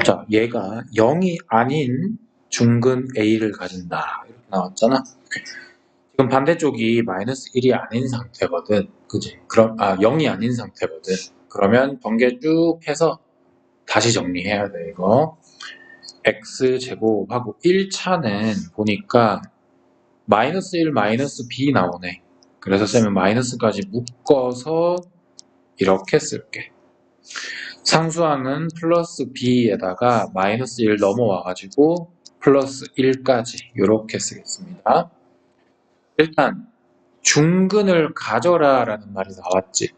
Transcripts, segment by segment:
자, 얘가 0이 아닌 중근 A를 가진다. 이렇게 나왔잖아. 지금 반대쪽이 마이너스 1이 아닌 상태거든. 그지? 그럼, 0이 아닌 상태거든. 그러면 전개 쭉 해서 다시 정리해야 돼, 이거. x제곱하고 1차는 보니까 마이너스 1, 마이너스 b 나오네. 그래서 쌤은 마이너스까지 묶어서 이렇게 쓸게. 상수항은 플러스 b에다가 마이너스 1 넘어와가지고 플러스 1까지 이렇게 쓰겠습니다. 일단 중근을 가져라 라는 말이 나왔지.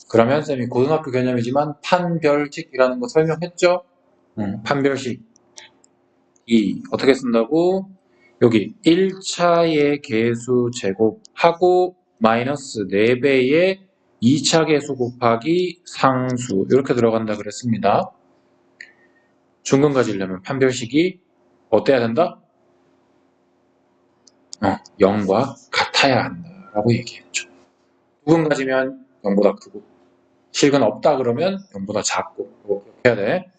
그러면 쌤이 고등학교 개념이지만 판별식이라는 거 설명했죠? 판별식. 이 어떻게 쓴다고? 여기 1차의 개수 제곱하고 마이너스 4배의 2차 개수 곱하기 상수 이렇게 들어간다 그랬습니다. 중근 가지려면 판별식이 어때야 된다? 0과 같아야 한다라고 얘기했죠. 두근 가지면 0보다 크고 실근 없다 그러면 0보다 작고 이렇게 해야 돼.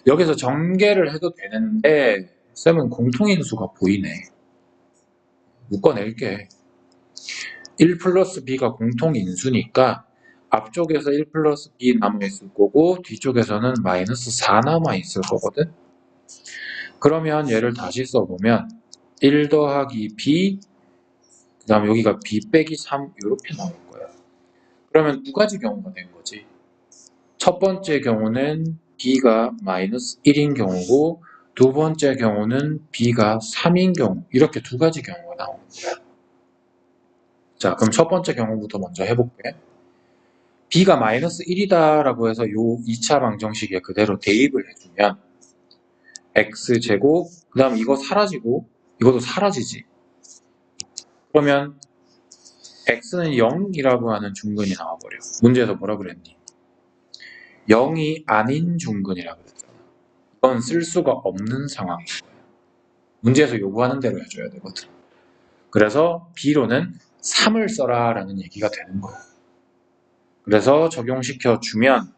여기서 전개를 해도 되는데 쌤은 공통인수가 보이네. 묶어낼게. 1 플러스 b가 공통인수니까 앞쪽에서 1 플러스 b 남아있을 거고 뒤쪽에서는 마이너스 4 남아있을 거거든. 그러면 얘를 다시 써보면 1 더하기 b 그 다음 여기가 b 빼기 3 이렇게 나올 거야. 그러면 두 가지 경우가 된 거지. 첫 번째 경우는 b가 마이너스 1인 경우고 두 번째 경우는 b가 3인 경우 이렇게 두 가지 경우가 나오는 거야. 자, 그럼 첫 번째 경우부터 먼저 해볼게. b가 마이너스 1이다 라고 해서 요 2차 방정식에 그대로 대입을 해주면 x제곱 그 다음 이거 사라지고 이것도 사라지지. 그러면 x는 0이라고 하는 중근이 나와버려. 문제에서 뭐라 그랬니? 0이 아닌 중근이라고 그랬잖아. 이건 쓸 수가 없는 상황인 거야. 문제에서 요구하는 대로 해줘야 되거든. 그래서 b로는 3을 써라 라는 얘기가 되는 거야. 그래서 적용시켜주면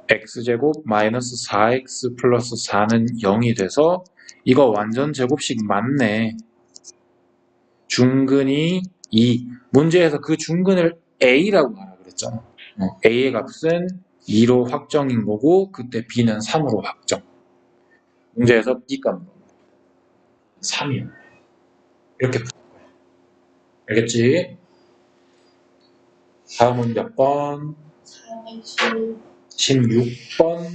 x제곱 마이너스 4x 플러스 4는 0이 돼서 이거 완전 제곱식 맞네. 중근이 2. 문제에서 그 중근을 a라고 하라 그랬잖아. a의 값은 2로 확정인 거고 그때 b는 3으로 확정. 문제에서 b값은 3이야. 이렇게 푸는 거야. 알겠지? 다음은 몇 번? 16번.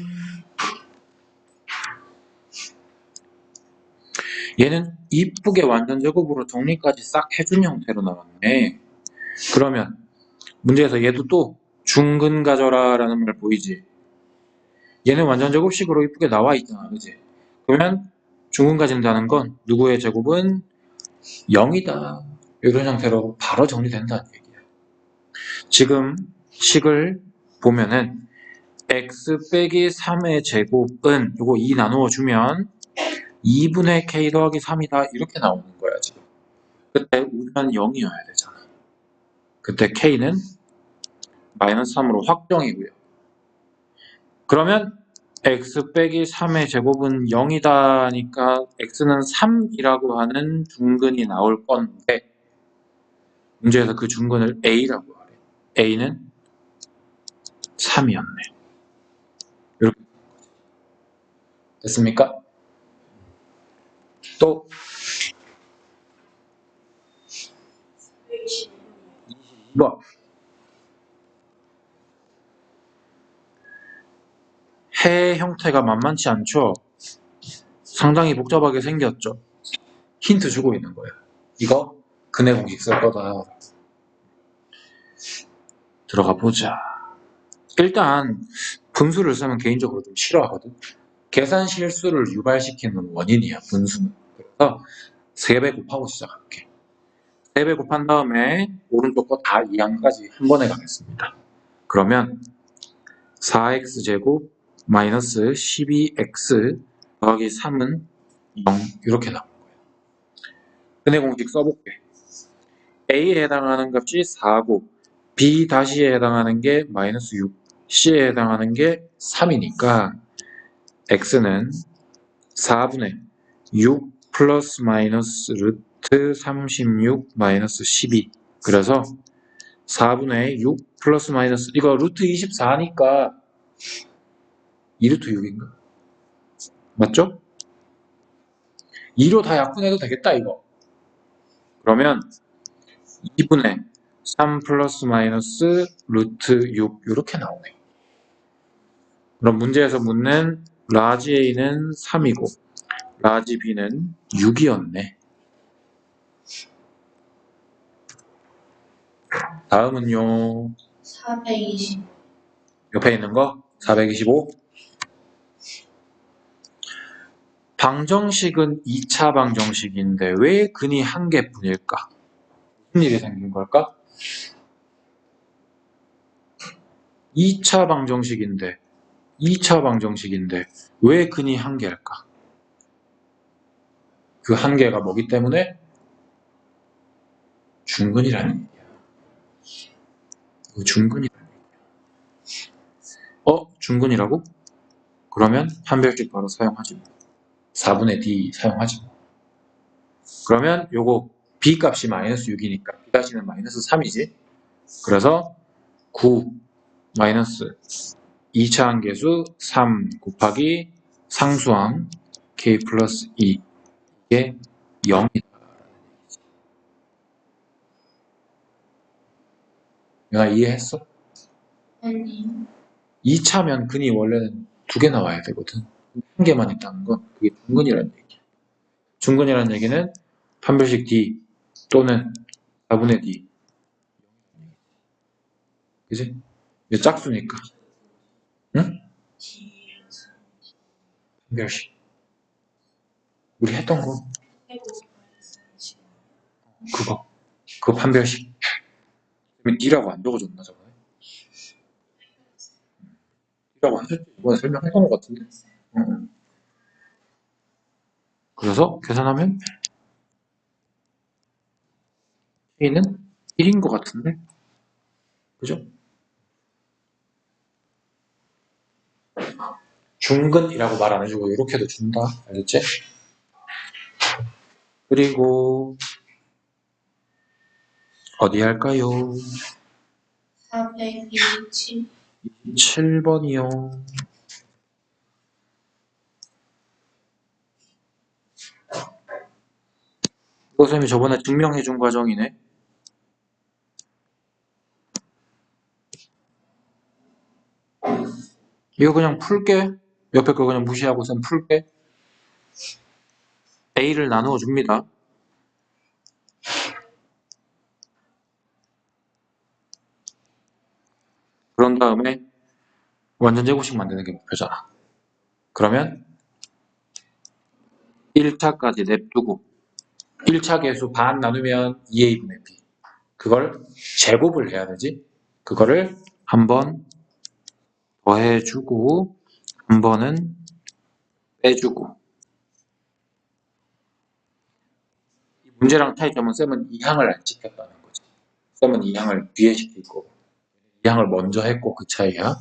얘는 이쁘게 완전 제곱으로 정리까지 싹 해준 형태로 나왔네. 그러면 문제에서 얘도 또 중근 가져라 라는 말 보이지? 얘는 완전 제곱식으로 이쁘게 나와 있잖아, 그지? 그러면 중근 가진다는 건 누구의 제곱은 0이다. 이런 형태로 바로 정리된다는 얘기야. 지금 식을 보면은 x 빼기 3의 제곱은 이거 2 나누어 주면 2분의 k 더하기 3이다 이렇게 나오는 거야 지금. 그때 우변 0이어야 되잖아. 그때 k는 마이너스 3으로 확정이고요. 그러면 x 빼기 3의 제곱은 0이다 하니까 x는 3이라고 하는 중근이 나올 건데 문제에서 그 중근을 a라고 하래. a는 3이었네. 이렇게 됐습니까? 또 22번 해 형태가 만만치 않죠? 상당히 복잡하게 생겼죠? 힌트 주고 있는 거예요. 이거 근해 공식 쓸 거다. 들어가 보자. 일단 분수를 쓰면 개인적으로 좀 싫어하거든. 계산 실수를 유발시키는 원인이야, 분수는. 그래서 3배 곱하고 시작할게. 3배 곱한 다음에 오른쪽 거 다 2항까지 한 번에 가겠습니다. 그러면 4x제곱 마이너스 12x 더하기 3은 0 이렇게 나온 거예요. 근해 공식 써볼게. a에 해당하는 값이 4고 b-에 해당하는 게 마이너스 6 C에 해당하는 게 3이니까 X는 4분의 6 플러스 마이너스 루트 36 마이너스 12. 그래서 4분의 6 플러스 마이너스, 이거 루트 24니까 2루트 6인가? 맞죠? 2로 다 약분해도 되겠다, 이거. 그러면 2분의 3 플러스 마이너스 루트 6 이렇게 나오네. 그럼 문제에서 묻는 라지 A는 3이고 라지 B는 6이었네. 다음은요. 420. 옆에 있는 거 425. 방정식은 2차 방정식인데 왜 근이 한 개뿐일까? 무슨 일이 생긴 걸까? 2차 방정식인데 왜 근이 한 개일까? 그 한 개가 뭐기 때문에? 중근이라는 얘기야. 중근이라는 얘기야. 중근이라고? 그러면 판별식 바로 사용하지 뭐. 4분의 D 사용하지 뭐. 그러면 요거 B 값이 마이너스 6이니까 B 다시는 마이너스 3이지. 그래서 9 마이너스 2차 항계수 3 곱하기 상수항 K 플러스 2 이게 0이다. 내가 이해했어? 아니. 2차면 근이 원래는 2개 나와야 되거든. 한 개만 있다는 건 그게 중근이라는 얘기야. 중근이라는 얘기는 판별식 D 또는 4분의 D. 그지? 이게 짝수니까. 응? 판별식. 우리 했던 거. 그거 판별식. D라고 안 적어줬나 저번에? D라고 하셨지? 이번에 설명했던 것 같은데? 응. 그래서 계산하면 K는 1인 것 같은데? 그죠? 중근이라고 말 안 해주고 이렇게도 준다. 알겠지? 그리고 어디 할까요? 427. 7번이요. 이거 선생님이 저번에 증명해준 과정이네. 이거 그냥 풀게. 옆에 거 그냥 무시하고 선 풀게. A를 나누어 줍니다. 그런 다음에 완전 제곱식 만드는 게 목표잖아. 그러면 1차까지 냅두고 1차 계수 반 나누면 2A분의 B. 그걸 제곱을 해야 되지. 그거를 한 번 더해주고 한 번은 빼주고. 이 문제랑 차이점은 쌤은 2항을 안 지켰다는 거지. 쌤은 2항을 뒤에 시킬 거고 2항을 먼저 했고 그 차이야.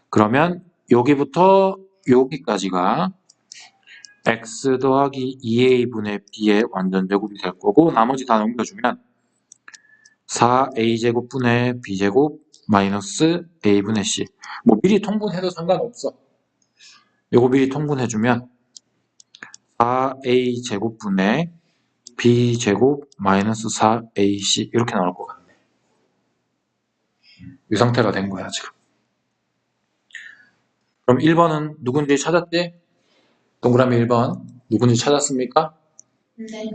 그러면 여기부터 여기까지가 x 더하기 2a분의 b의 완전 제곱이 될 거고 나머지 다 넘겨주면 4a제곱분의 b제곱 마이너스 a분의 c. 뭐 미리 통분해도 상관없어. 요거 미리 통분해주면 4a제곱분의 b제곱 마이너스 4ac 이렇게 나올 것 같네. 이 상태가 된 거야 지금. 그럼 1번은 누군지 찾았지? 동그라미 1번 누군지 찾았습니까? 네.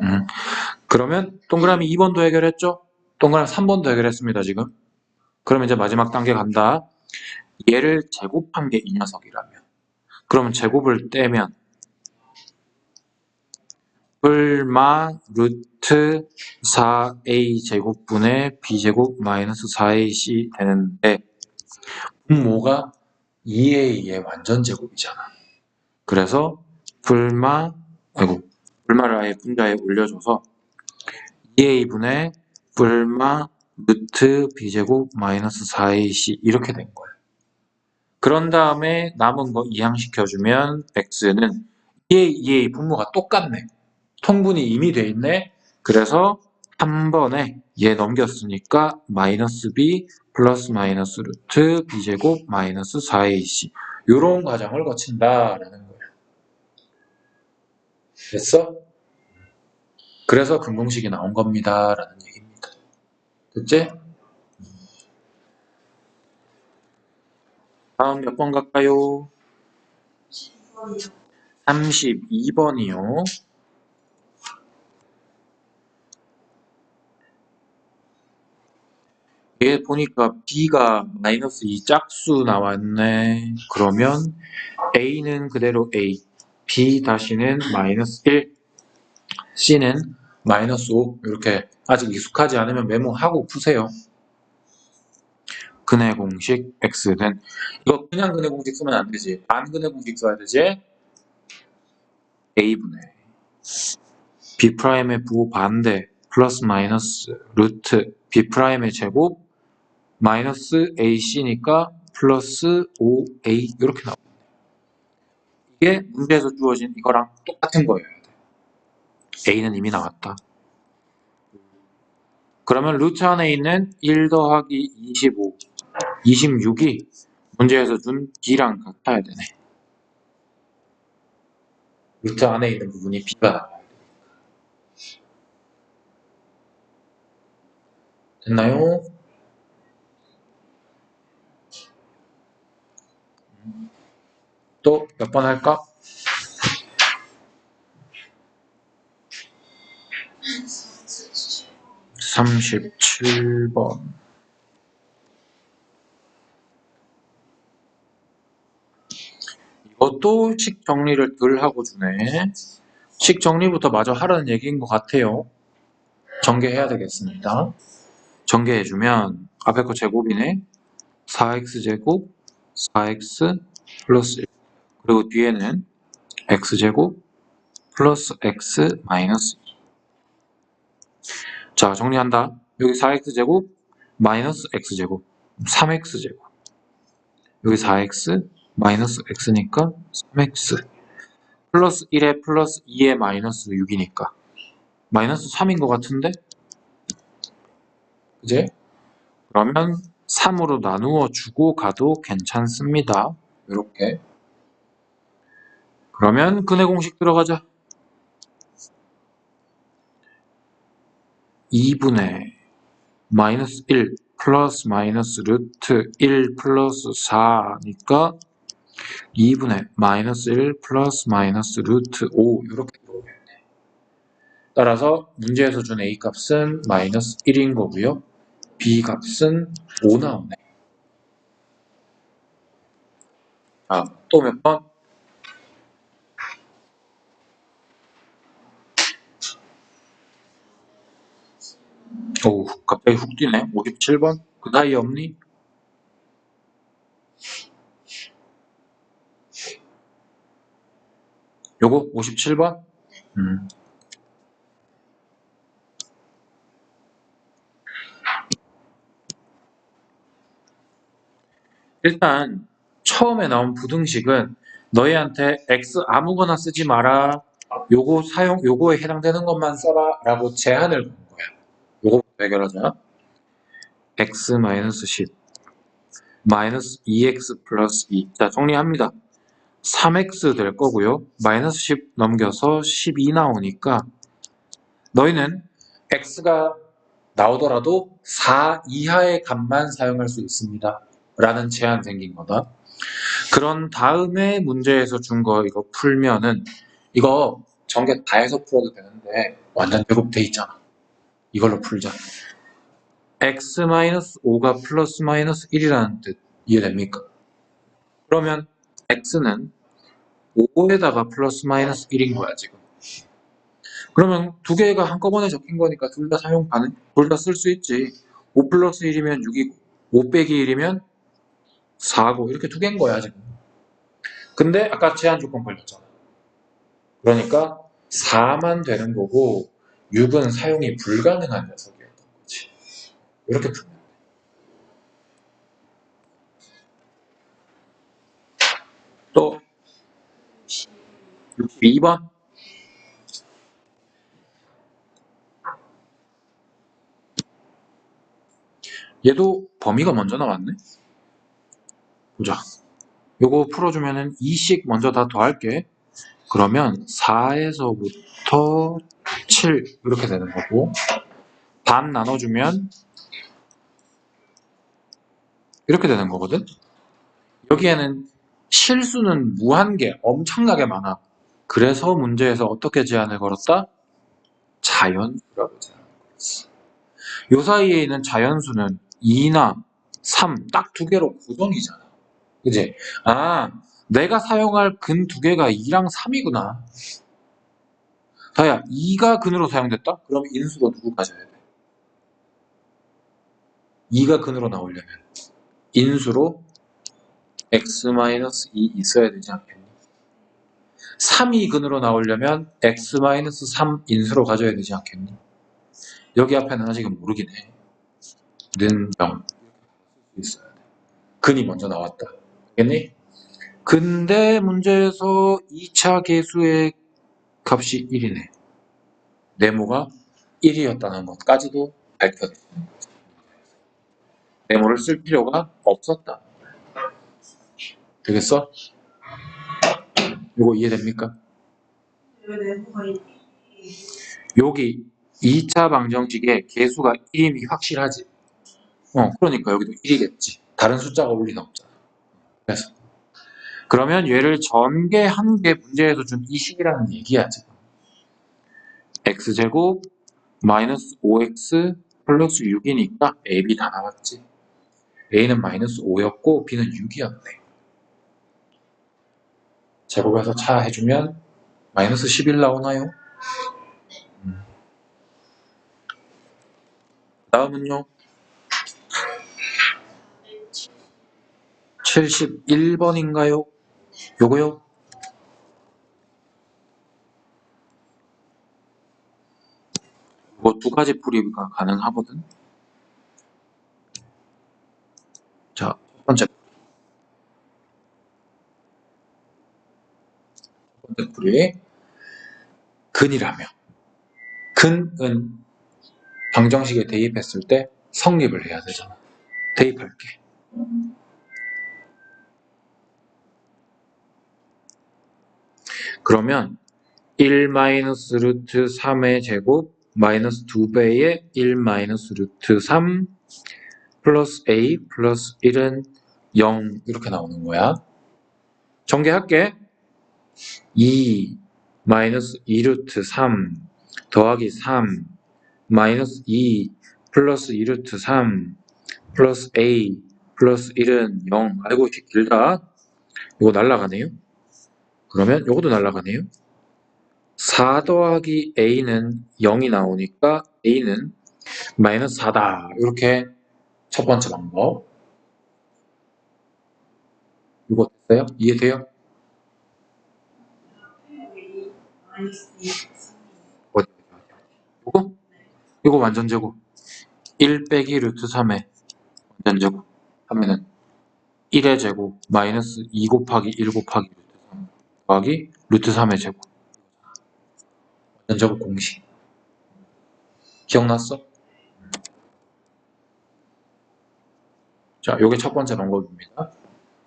그러면 동그라미 2번도 해결했죠? 동그라미 3번도 해결했습니다 지금. 그러면 이제 마지막 단계 간다. 얘를 제곱한 게 이 녀석이라면 그러면 제곱을 떼면 불마 루트 4a 제곱분의 b제곱 마이너스 4ac 되는데 분모가 2a의 완전 제곱이잖아. 그래서 불마를 아예 분자에 올려줘서 2a분의 불마 루트 b제곱 마이너스 4ac 이렇게 된 거예요. 그런 다음에 남은 거 이항시켜주면 x는 얘의 분모가 똑같네. 통분이 이미 돼 있네. 그래서 한 번에 얘 넘겼으니까 마이너스 b 플러스 마이너스 루트 b제곱 마이너스 4ac 이런 과정을 거친다라는 거예요. 됐어? 그래서 근공식이 나온 겁니다. 라는 얘기입니다. 됐지? 다음 몇 번 갈까요? 10번이요. 32번이요. 얘 보니까 b가 마이너스 2 짝수 나왔네. 그러면 a는 그대로 a, b 다시는 마이너스 1, c는 마이너스 5 이렇게 아직 익숙하지 않으면 메모하고 푸세요. 근의 공식 x는 이거 그냥 근의 공식 쓰면 안 되지. 반근의 공식 써야 되지. a분의 b'의 부호 반대 플러스 마이너스 루트 b'의 제곱 마이너스 ac니까 플러스 5a 이렇게 나옵니다. 이게 문제에서 주어진 이거랑 똑같은 거예요. a는 이미 나왔다. 그러면 루트 안에 있는 1 더하기 25, 26이 문제에서 준 b랑 같아야 되네. 루트 안에 있는 부분이 b가 나와야 돼. 됐나요? 또 몇 번 할까? 37번. 이것도 식 정리를 덜 하고 주네. 식 정리부터 마저 하라는 얘기인 것 같아요. 전개해야 되겠습니다. 전개해주면 앞에 거 제곱이네. 4x제곱 4x 플러스 1 그리고 뒤에는 x제곱 플러스 x 마이너스 2. 자 정리한다. 여기 4x제곱 마이너스 x제곱 3x제곱 여기 4x 마이너스 x니까 3x 플러스 1에 플러스 2에 마이너스 6이니까 마이너스 3인 것 같은데? 그제? 그러면 3으로 나누어 주고 가도 괜찮습니다. 이렇게. 그러면 근의 공식 들어가자. 2분의 마이너스 1 플러스 마이너스 루트 1 플러스 4니까 2분의 마이너스 1 플러스 마이너스 루트 5 이렇게 들어오겠네. 따라서 문제에서 준 a 값은 마이너스 1인 거고요. b 값은 5 나오네. 아, 또 몇 번? 오, 갑자기 훅 뛰네. 57번? 그 사이에 없니? 요거 57번? 일단 처음에 나온 부등식은 너희한테 x 아무거나 쓰지 마라. 요거에 해당되는 것만 써라 라고 제한을 건 거야. 요거부터 해결하자. x-10 마이너스 2x 플러스 2. 자 정리합니다. 3x 될 거고요. 마이너스 10 넘겨서 12 나오니까 너희는 x가 나오더라도 4 이하의 값만 사용할 수 있습니다. 라는 제한 생긴 거다. 그런 다음에 문제에서 준 거 이거 풀면은 이거 전개 다 해서 풀어도 되는데 완전 제곱돼 있잖아. 이걸로 풀자. x-5가 플러스 마이너스 1이라는 뜻 이해됩니까? 그러면 x는 5에다가 플러스 마이너스 1인 거야 지금. 그러면 두 개가 한꺼번에 적힌 거니까 둘 다 사용 가능? 둘 다 쓸 수 있지. 5 플러스 1이면 6이고 5 빼기 1이면 4고 이렇게 두 개인 거야 지금. 근데 아까 제한 조건 걸렸잖아. 그러니까 4만 되는 거고 6은 사용이 불가능한 녀석이었던 거지. 이렇게 풀면 돼. 또 62번. 얘도 범위가 먼저 나왔네. 보자. 요거 풀어주면은 2씩 먼저 다 더할게. 그러면 4에서부터 7 이렇게 되는 거고, 반 나눠주면 이렇게 되는 거거든. 여기에는 실수는 무한계, 엄청나게 많아. 그래서 문제에서 어떻게 제한을 걸었다? 자연수라고 제한. 요 사이에 있는 자연수는 2나 3, 딱 두 개로 고정이잖아. 그지? 아, 내가 사용할 근 두 개가 2랑 3이구나. 다야, 2가 근으로 사용됐다? 그럼 인수로 누구 가져야 돼? 2가 근으로 나오려면 인수로 x-2 있어야 되지 않겠니? 3이 근으로 나오려면 x-3 인수로 가져야 되지 않겠니? 여기 앞에는 아직은 모르긴 해. 는 0. 있어야 돼. 근이 먼저 나왔다. 알겠니? 근데 문제에서 2차 계수의 값이 1이네. 네모가 1이었다는 것까지도 밝혀냈어. 네모를 쓸 필요가 없었다. 되겠어? 이거 이해됩니까? 왜 네모가 여기 2차 방정식에 계수가 1임이 확실하지. 그러니까 여기도 1이겠지. 다른 숫자가 올 리는 없잖아. 그래서 그러면 얘를 전개한 게 문제에서 준 이 식이라는 얘기야 지금. x제곱 마이너스 5x 플러스 6이니까 a, b 다 나왔지. a는 마이너스 5였고 b는 6이었네. 제곱해서 차 해주면 마이너스 11 나오나요? 다음은요. 71번인가요? 요거요? 이거 두 가지 풀이가 가능하거든. 자, 첫 번째 풀이 근이라며. 근은 방정식에 대입했을 때 성립을 해야 되잖아. 대입할게. 그러면 1 마이너스 루트 3의 제곱 마이너스 2배의 1 마이너스 루트 3 플러스 a 플러스 1은 0 이렇게 나오는 거야. 전개할게. 2 마이너스 2 루트 3 더하기 3 마이너스 2 플러스 2 루트 3 플러스 a 플러스 1은 0. 아이고 길다. 이거 날라가네요. 그러면 이것도 날라가네요. 4 더하기 a는 0이 나오니까 a는 마이너스 4다. 이렇게 첫 번째 방법. 이거 됐어요? 이해돼요? 어디? 이거? 이거 완전 제곱. 1 빼기 루트 3의 완전 제곱 하면은 1의 제곱 마이너스 2 곱하기 1 곱하기 루트 3 더하기 루트 3의 제곱. 완전 제곱 공식. 기억났어? 자, 요게 첫 번째 방법입니다.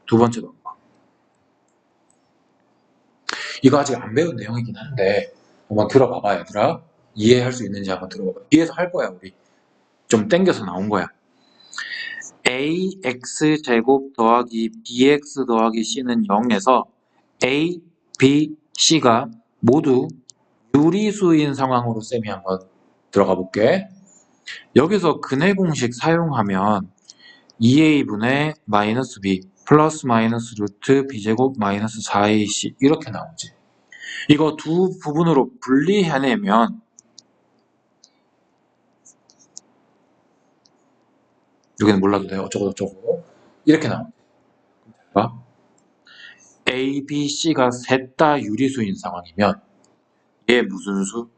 두 번째 방법. 이거 아직 안 배운 내용이긴 한데 한번 들어봐봐 얘들아. 이해할 수 있는지 한번 들어봐봐. 뒤에서 할 거야 우리. 좀 땡겨서 나온 거야. ax제곱 더하기 bx 더하기 c는 0에서 a, b, c가 모두 유리수인 상황으로 쌤이 한번 들어가 볼게. 여기서 근해 공식 사용하면 2a분의 마이너스 b 플러스 마이너스 루트 b제곱 마이너스 4ac 이렇게 나오지. 이거 두 부분으로 분리해내면 여기는 몰라도 돼요. 어쩌고 저쩌고 이렇게 나옵니다. A, B, C가 셋 다 유리수인 상황이면 얘 무슨 수?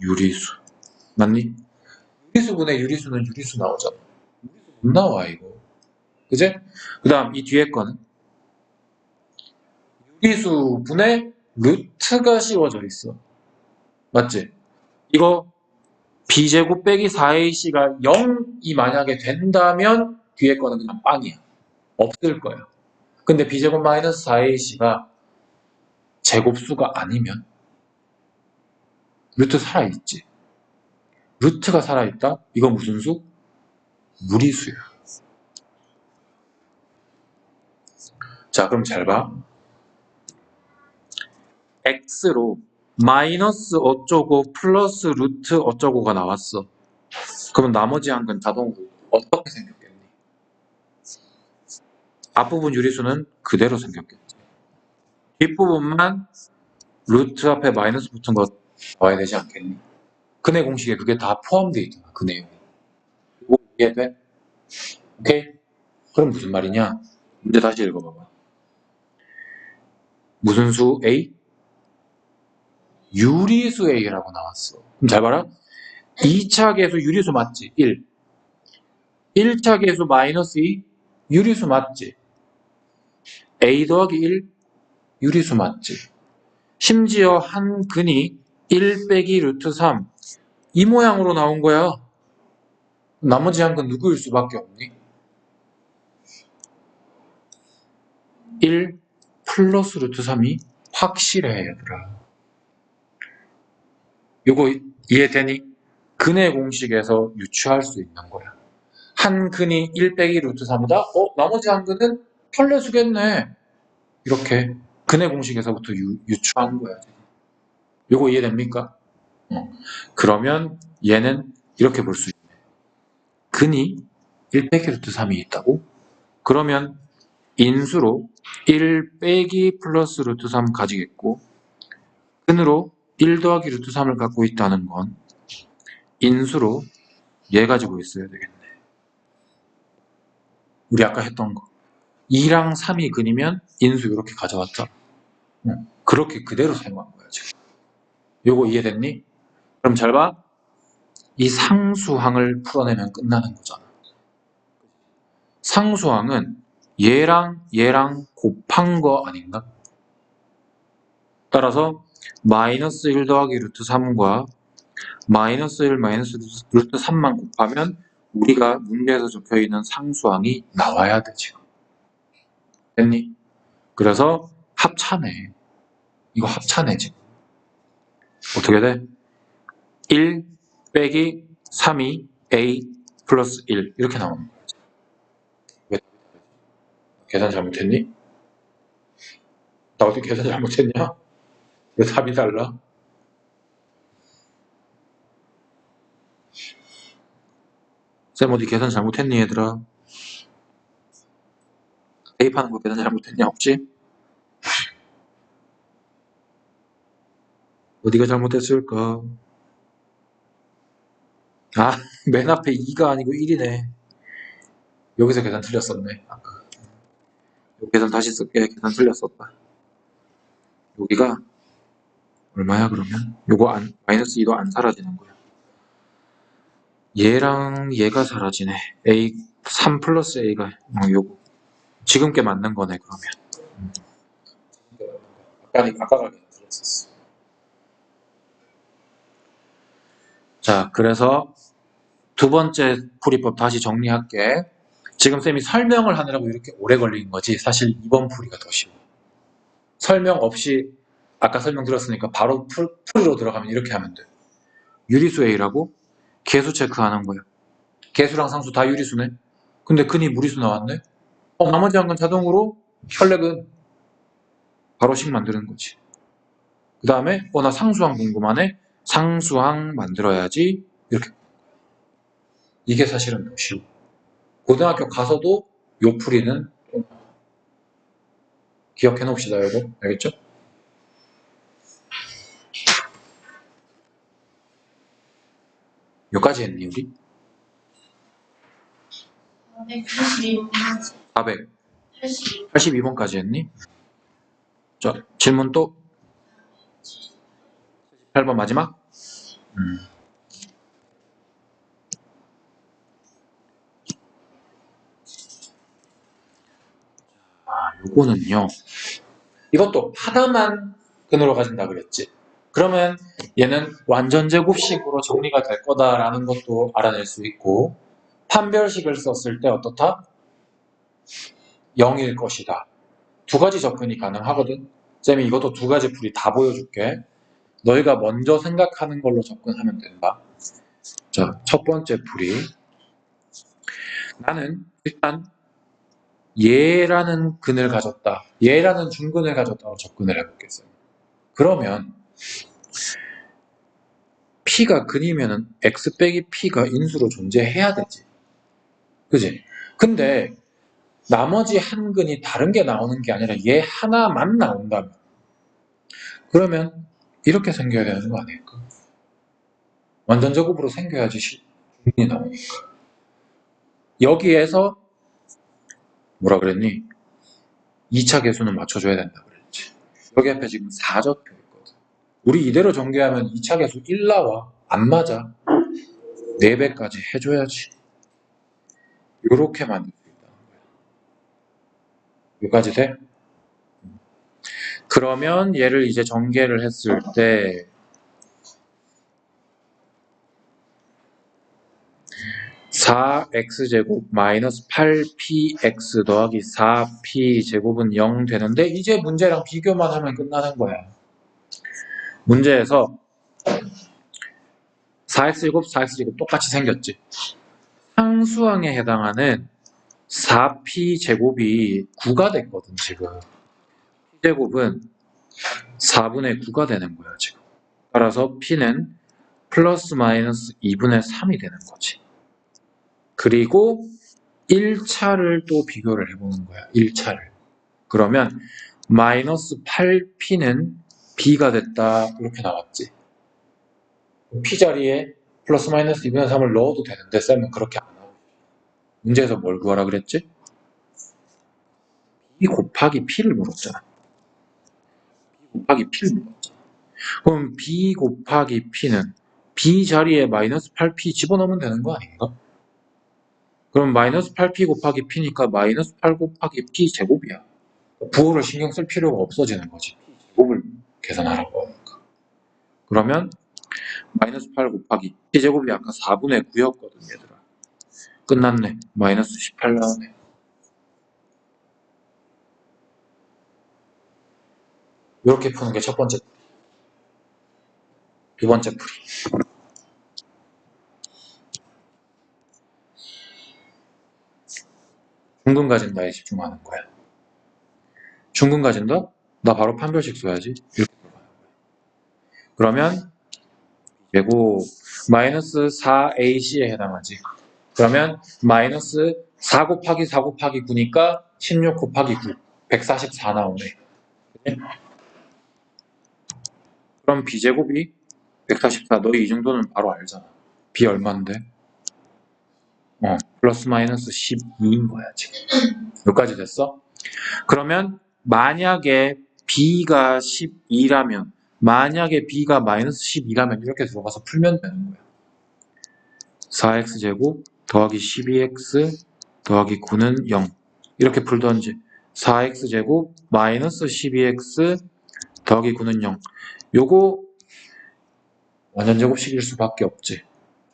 유리수. 맞니? 유리수분의 유리수는 유리수 나오잖아. 유리수 못 나와 이거. 그제? 그 다음 이 뒤에 거는 유리수분에 루트가 씌워져 있어. 맞지? 이거 b제곱 빼기 4ac가 0이 만약에 된다면 뒤에 거는 그냥 빵이야. 없을 거야. 근데 b제곱 마이너스 4ac가 제곱수가 아니면 루트 살아있지. 루트가 살아있다? 이건 무슨 수? 무리수야. 자, 그럼 잘 봐. x로 마이너스 어쩌고 플러스 루트 어쩌고가 나왔어. 그러면 나머지 한 건 자동으로 어떻게 생겼겠니? 앞부분 유리수는 그대로 생겼겠지. 뒷부분만 루트 앞에 마이너스 붙은 거 넣어야 되지 않겠니? 근해 공식에 그게 다 포함되어 있잖아, 그 내용이. 이거 이해돼? 오케이? 그럼 무슨 말이냐? 문제 다시 읽어봐봐. 무슨 수 A? 유리수 A라고 나왔어. 그럼 잘 봐라. 2차 계수 유리수 맞지? 1. 1차 계수 마이너스 2 유리수 맞지? A 더하기 1 유리수 맞지? 심지어 한 근이 1 빼기 루트 3 이 모양으로 나온 거야. 나머지 한 근 누구일 수밖에 없니? 1 플러스 루트 3이 확실해, 얘들아. 요거 이해되니? 근해 공식에서 유추할 수 있는 거야. 한 근이 1 빼기 루트 3이다? 나머지 한 근은 편례수겠네. 이렇게 근해 공식에서부터 유추한 거야. 요거 이해됩니까? 그러면 얘는 이렇게 볼 수 있네. 근이 1 빼기 루트 3이 있다고? 그러면 인수로 1 빼기 플러스 루트 3 가지겠고 근으로 1 더하기 루트 3을 갖고 있다는 건 인수로 얘 가지고 있어야 되겠네. 우리 아까 했던 거. 2랑 3이 근이면 인수 이렇게 가져왔죠. 그렇게 그대로 사용한 거야, 지금. 요거 이해됐니? 그럼 잘 봐. 이 상수항을 풀어내면 끝나는 거잖아. 상수항은 얘랑 곱한 거 아닌가? 따라서 마이너스 1 더하기 루트 3과 마이너스 1 마이너스 루트 3만 곱하면 우리가 문제에서 적혀있는 상수항이 나와야 돼, 지금. 됐니? 그래서 합차네. 이거 합차네, 지금. 어떻게 돼? 1 빼기 3이 A 플러스 1 이렇게 나오는 거야. 왜? 계산 잘못했니? 나 어떻게 계산 잘못했냐? 왜 답이 달라? 쌤 어디 계산 잘못했니 얘들아? 대입하는 거 계산 잘못했냐? 없지? 어디가 잘못했을까? 아, 맨 앞에 2가 아니고 1이네. 여기서 계산 틀렸었네. 아까. 여기 계산 다시 쓸게. 계산 틀렸었다. 여기가 얼마야 그러면? 요거 마이너스 2도 안 사라지는 거야. 얘랑 얘가 사라지네. A 3 플러스 A가 요거. 지금 게 맞는 거네 그러면. 아까가 계산 틀렸었어. 자, 그래서 두 번째 풀이법 다시 정리할게. 지금 쌤이 설명을 하느라고 이렇게 오래 걸린 거지 사실 이번 풀이가 더 쉬워. 설명 없이 아까 설명 들었으니까 바로 풀이로 들어가면 이렇게 하면 돼. 유리수 A라고 개수 체크하는 거야. 개수랑 상수 다 유리수네. 근데 근이 무리수 나왔네. 나머지 한 건 자동으로 혈렉은 바로 식 만드는 거지. 그 다음에 나 상수항 궁금하네. 상수항 만들어야지. 이렇게. 이게 사실은 더 쉬워. 고등학교 가서도 요 풀이는 기억해 놓읍시다, 여러분. 알겠죠? 여기까지 했니, 우리? 482번까지 했니? 자, 질문 또? 8번 마지막? 요거는요. 이것도 하나만 근으로 가진다 그랬지. 그러면 얘는 완전 제곱식으로 정리가 될 거다라는 것도 알아낼 수 있고, 판별식을 썼을 때 어떻다? 0일 것이다. 두 가지 접근이 가능하거든. 쌤이 이것도 두 가지 풀이 다 보여줄게. 너희가 먼저 생각하는 걸로 접근하면 된다. 자, 첫 번째 풀이. 나는 일단 얘라는 근을 가졌다. 얘라는 중근을 가졌다고 접근을 해보겠어요. 그러면 P가 근이면은 X 빼기 P가 인수로 존재해야 되지. 그지? 근데 나머지 한 근이 다른 게 나오는 게 아니라 얘 하나만 나온다면 그러면 이렇게 생겨야 되는 거 아닐까? 완전 제곱으로 생겨야지 중근이 나오니까. 여기에서 뭐라 그랬니? 2차 계수는 맞춰줘야 된다 그랬지. 여기 앞에 지금 4 적혀 있거든. 우리 이대로 전개하면 2차 계수 1 나와. 안 맞아. 4배까지 해줘야지. 요렇게 만들 수 있다는 거야. 여기까지 돼? 그러면 얘를 이제 전개를 했을 때 4x제곱 마이너스 8px 더하기 4p제곱은 0 되는데 이제 문제랑 비교만 하면 끝나는 거야. 문제에서 4x제곱, 4x제곱 똑같이 생겼지. 상수항에 해당하는 4p제곱이 9가 됐거든 지금. p제곱은 4분의 9가 되는 거야 지금. 따라서 p는 플러스 마이너스 2분의 3이 되는 거지. 그리고 1차를 또 비교를 해보는 거야. 1차를. 그러면 마이너스 8p는 b가 됐다 이렇게 나왔지. p 자리에 플러스 마이너스 2분의 3을 넣어도 되는데 쌤은 그렇게 안 하고 문제에서 뭘 구하라 그랬지? b 곱하기 p를 물었잖아. b 곱하기 p를 물었잖아. 그럼 b 곱하기 p는 b 자리에 마이너스 8p 집어넣으면 되는 거 아닌가? 그럼 마이너스 8p 곱하기 p니까 마이너스 8 곱하기 p 제곱이야. 부호를 신경 쓸 필요가 없어지는 거지. 제곱을 계산하라고 하니까. 그러면 마이너스 8 곱하기 p제곱이 아까 4분의 9였거든 얘들아. 끝났네. 마이너스 18 나오네. 이렇게 푸는 게 첫 번째 풀이. 두 번째 풀이. 중근 가진다에 집중하는 거야. 중근 가진다? 나 바로 판별식 써야지. 이렇게 들어가는 거야. 그러면 제곱 마이너스 4ac에 해당하지. 그러면 마이너스 4 곱하기 4 곱하기 9니까 16 곱하기 9 144 나오네. 그럼 b제곱이 144. 너희 이 정도는 바로 알잖아. b 얼마인데? 플러스 마이너스 12인 거야 지금. 여기까지 됐어? 그러면 만약에 b가 12라면 만약에 b가 마이너스 12라면 이렇게 들어가서 풀면 되는 거야. 4x제곱 더하기 12x 더하기 9는 0 이렇게 풀던지 4x제곱 마이너스 12x 더하기 9는 0 요거 완전 제곱식일 수밖에 없지.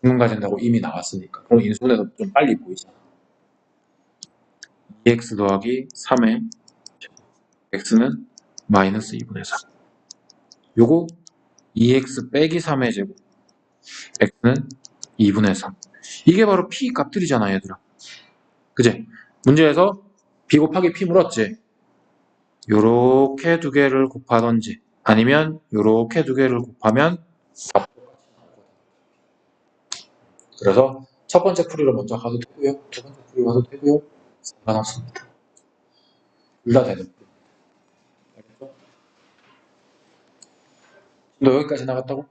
중근 가진다고 이미 나왔으니까. 그럼 인수분해도 좀 빨리 보이잖아. 2x 더하기 3의 x는 마이너스 2분의 3. 요거 2x 빼기 3의 제곱 x는 2분의 3. 이게 바로 p 값들이잖아 얘들아. 그제? 문제에서 b 곱하기 p 물었지. 요렇게 두 개를 곱하던지 아니면 요렇게 두 개를 곱하면 그래서 첫 번째 풀이로 먼저 가도 되고요. 두 번째 풀이 가도 되고요. 상관없습니다. 둘 다 되는 풀이. 알겠죠? 너 여기까지 나갔다고?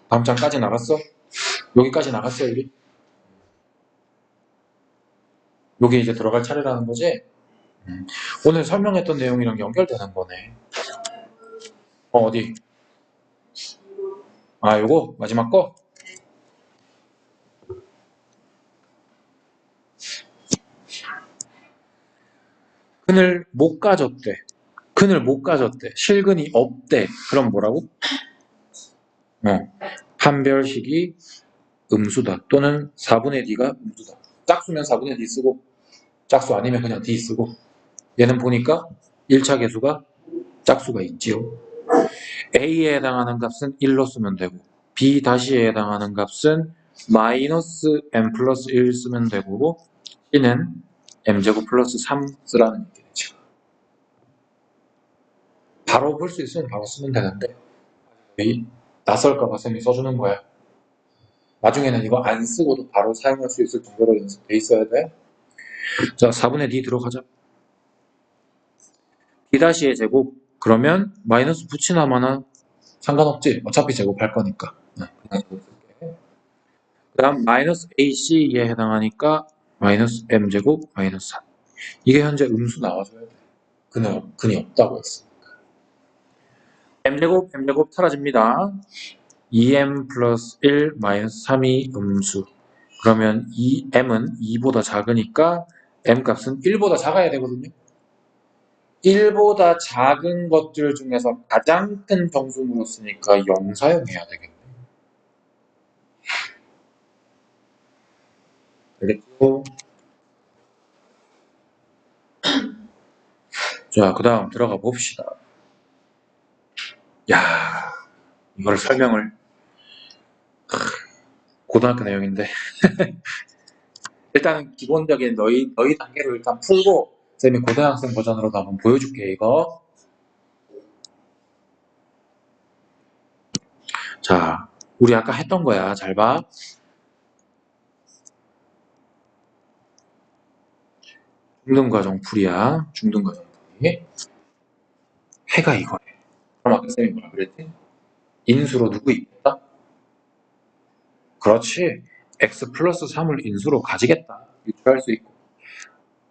다음 장까지 나갔어? 여기까지 나갔어 여기? 여기 이제 들어갈 차례라는 거지? 오늘 설명했던 내용이랑 연결되는 거네. 어디? 아 요거? 마지막 거? 근을 못 가졌대. 근을 못 가졌대. 실근이 없대. 그럼 뭐라고? 판별식이 음수다. 또는 4분의 D가 음수다. 짝수면 4분의 D 쓰고 짝수 아니면 그냥 D 쓰고 얘는 보니까 1차 계수가 짝수가 있지요. A에 해당하는 값은 1로 쓰면 되고 B-에 해당하는 값은 마이너스 M 플러스 1 쓰면 되고 C는 M제곱 플러스 3 쓰라는 얘기죠. 바로 볼 수 있으면 바로 쓰면 되는데 낯설까봐 쌤이 써주는 거야. 나중에는 이거 안 쓰고도 바로 사용할 수 있을 정도로 연습돼 있어야 돼. 자, 4분의 D 들어가자. D-의 제곱 그러면 마이너스 붙이나 마나 상관없지. 어차피 제곱할 거니까. 그냥 제곱 쓸게. 그 다음 마이너스 AC에 해당하니까 마이너스 M제곱 마이너스 3. 이게 현재 음수 나와줘야 돼. 근이 없다고 했어. M제곱 사라집니다. 2M 플러스 1 마이너스 3이 음수. 그러면 이 M은 2보다 작으니까 M 값은 1보다 작아야 되거든요. 1보다 작은 것들 중에서 가장 큰 정수물을 쓰니까 0 사용해야 되겠네. 알겠죠? 자, 그 다음 들어가 봅시다. 야, 이걸 설명을 고등학교 내용인데 일단 기본적인 너희 단계로 일단 풀고 쌤이 고등학생 버전으로도 한번 보여줄게 이거. 자, 우리 아까 했던 거야. 잘 봐. 중등과정 풀이야. 중등과정 풀이. 해가 이거래. 그럼 아까 쌤이 뭐라 그랬지? 인수로 누구 있겠다? 그렇지. x 플러스 3을 인수로 가지겠다. 유추할 수 있고.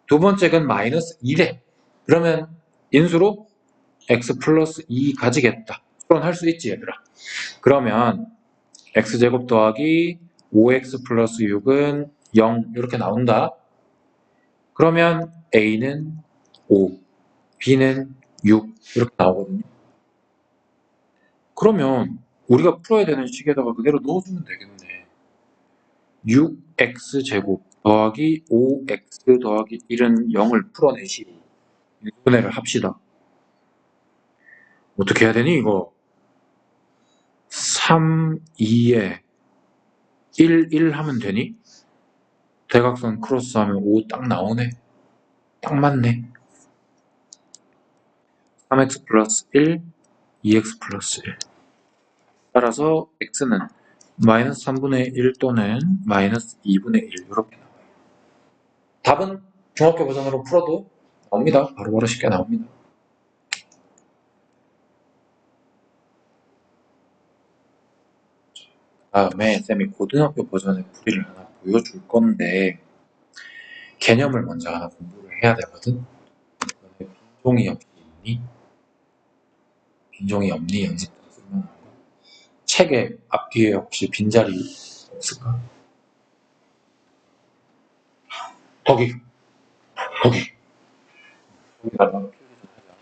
두 번째 건 마이너스 2래. 그러면 인수로 x 플러스 2 가지겠다. 수론할 수 있지 얘들아. 그러면 x제곱 더하기 5x 플러스 6은 0 이렇게 나온다. 그러면 a는 5, b는 6 이렇게 나오거든요. 그러면 우리가 풀어야 되는 식에다가 그대로 넣어주면 되겠네. 6x제곱 더하기 5x 더하기 1은 0을 풀어내시고 분해를 합시다. 어떻게 해야 되니 이거? 3, 2에 1, 1 하면 되니? 대각선 크로스하면 5 딱 나오네. 딱 맞네. 3x 플러스 1, 2x 플러스 1. 따라서 x는 마이너스 3분의 1 또는 마이너스 2분의 1 이렇게 나와요. 답은 중학교 버전으로 풀어도 나옵니다. 바로바로 쉽게 나옵니다. 다음에 쌤이 고등학교 버전의 풀이를 하나 보여줄 건데 개념을 먼저 하나 공부를 해야 되거든. 빈종이 없이 있니? 빈종이 없니? 연습 다 설명한 거. 책의 앞뒤에 혹시 빈자리 없을까? 거기 거기다가 필기 좀 하자.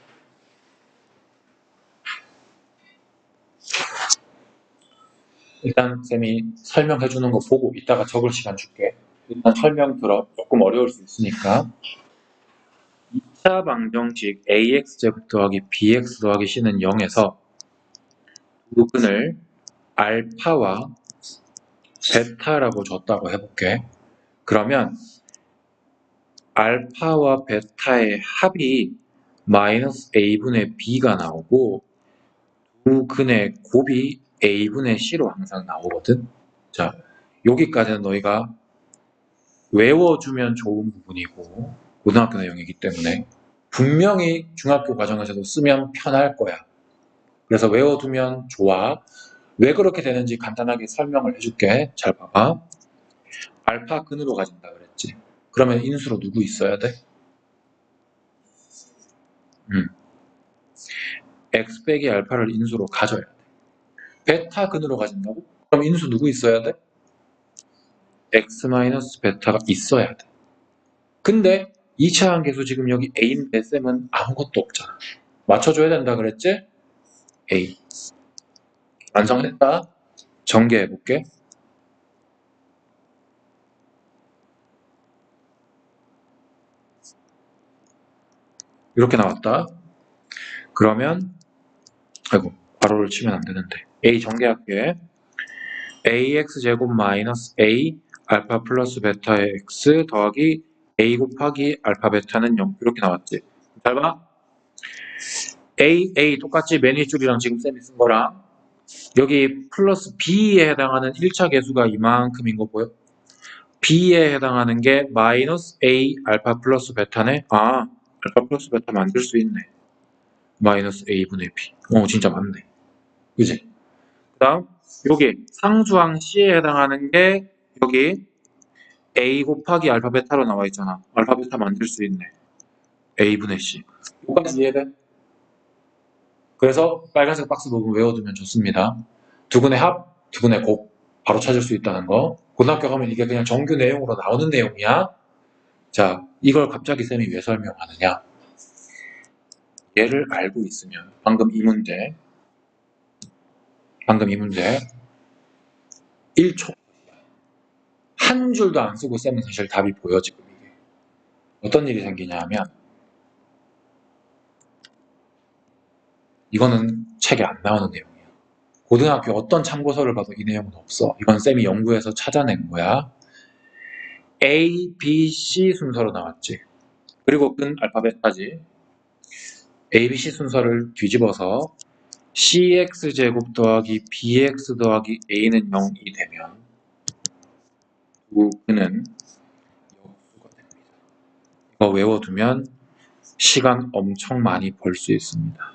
일단 쌤이 설명해 주는 거 보고 이따가 적을 시간 줄게. 일단 설명 들어. 조금 어려울 수 있으니까. 2차 방정식 ax제곱 더하기 bx 더하기 c는 0에서 두 근을 알파와 베타라고 줬다고 해볼게. 그러면 알파와 베타의 합이 마이너스 a분의 b가 나오고 두 근의 곱이 a분의 c로 항상 나오거든. 자, 여기까지는 너희가 외워주면 좋은 부분이고 고등학교 내용이기 때문에 분명히 중학교 과정에서도 쓰면 편할 거야. 그래서 외워두면 좋아. 왜 그렇게 되는지 간단하게 설명을 해줄게. 잘 봐봐. 알파 근으로 가진다 그랬지. 그러면 인수로 누구 있어야 돼? x 빼기 알파를 인수로 가져야 돼. 베타 근으로 가진다고? 그럼 인수 누구 있어야 돼? x 마이너스 베타가 있어야 돼. 근데 2차 함계수 지금 여기 A인데 쌤은 아무것도 없잖아. 맞춰줘야 된다 그랬지? A. 완성했다. 전개해볼게. 이렇게 나왔다. 그러면 아이고 괄호를 치면 안 되는데 A 전개할게. ax제곱 마이너스 a 알파 플러스 베타의 x 더하기 a 곱하기 알파 베타는 0 이렇게 나왔지. 잘 봐. a 똑같이 맨 윗줄이랑 지금 쌤이 쓴 거랑 여기 플러스 b에 해당하는 1차 계수가 이만큼인 거 보여? b에 해당하는 게 마이너스 a 알파 플러스 베타네. 아 알파 플러스 베타 만들 수 있네. 마이너스 a분의 b. 진짜 맞네. 그지? 그 다음 여기 상수항 C에 해당하는 게 여기 A 곱하기 알파 베타로 나와 있잖아. 알파 베타 만들 수 있네. A분의 C. 여기까지 이해돼? 그래서 빨간색 박스 부분 외워두면 좋습니다. 두근의 합, 두근의 곱 바로 찾을 수 있다는 거. 고등학교 가면 이게 그냥 정규 내용으로 나오는 내용이야. 자, 이걸 갑자기 쌤이 왜 설명하느냐? 얘를 알고 있으면 방금 이 문제 1초 한 줄도 안 쓰고 쌤은 사실 답이 보여 지금 이게. 어떤 일이 생기냐 하면 이거는 책에 안 나오는 내용이야. 고등학교 어떤 참고서를 봐도 이 내용은 없어. 이건 쌤이 연구해서 찾아낸 거야. A, B, C 순서로 나왔지. 그리고 근 알파벳까지 A, B, C 순서를 뒤집어서 CX제곱 더하기 BX 더하기 A는 0이 되면 그는 역수가 됩니다. 이거 외워두면 시간 엄청 많이 벌 수 있습니다.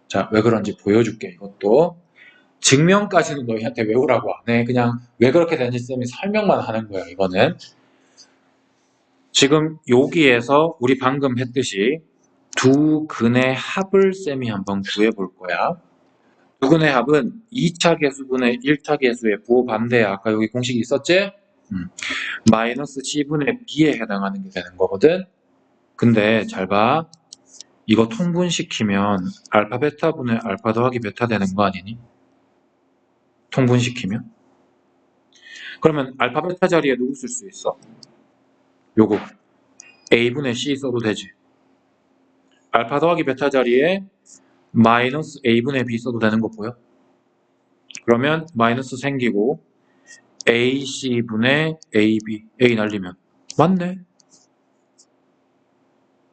자, 왜 그런지 보여줄게. 이것도 증명까지는 너희한테 외우라고 안 해. 그냥 왜 그렇게 되는지 쌤이 설명만 하는 거야. 이거는 지금 여기에서 우리 방금 했듯이 두 근의 합을 쌤이 한번 구해볼 거야. 두 근의 합은 2차 계수분의 1차 계수의 부호반대야. 아까 여기 공식이 있었지? 마이너스 C분의 B에 해당하는 게 되는 거거든. 근데 잘 봐. 이거 통분시키면 알파 베타분의 알파 더하기 베타 되는 거 아니니? 통분시키면? 그러면 알파 베타 자리에 누구 쓸 수 있어? 요거 A분의 C 써도 되지. 알파 더하기 베타 자리에 마이너스 A분의 B 써도 되는 거 보여? 그러면 마이너스 생기고 AC분의 AB A 날리면 맞네.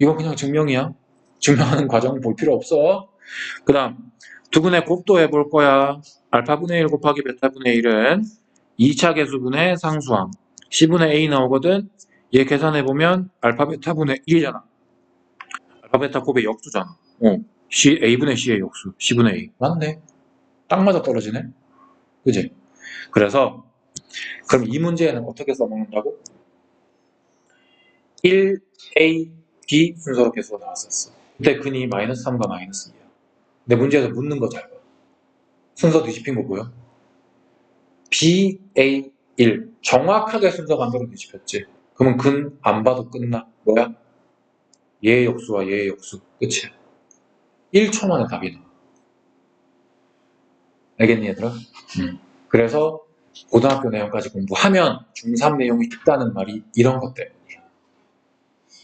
이거 그냥 증명이야. 증명하는 과정 볼 필요 없어. 그 다음 두근의 곱도 해볼 거야. 알파분의 1 곱하기 베타분의 1은 2차 계수분의 상수항 C분의 A 나오거든. 얘 계산해보면 알파 베타분의 1이잖아. 알파 베타 곱의 역수잖아. C, A분의 C의 역수 C분의 A 맞네. 딱 맞아 떨어지네. 그지? 그래서 그럼 이 문제에는 어떻게 써먹는다고? 1A, B 순서로 계수가 나왔었어. 그때 근이 마이너스 3과 마이너스 2야. 근데 문제에서 묻는 거 잘 봐. 순서 뒤집힌 거 보여? B, A, 1 정확하게 순서 반대로 뒤집혔지. 그러면 근 안 봐도 끝나. 뭐야? 얘의 역수와 얘의 역수. 끝이야. 1초 만에 답이 나와. 알겠니 얘들아? 그래서 고등학교 내용까지 공부하면 중3 내용이 쉽다는 말이 이런 것 때문이야.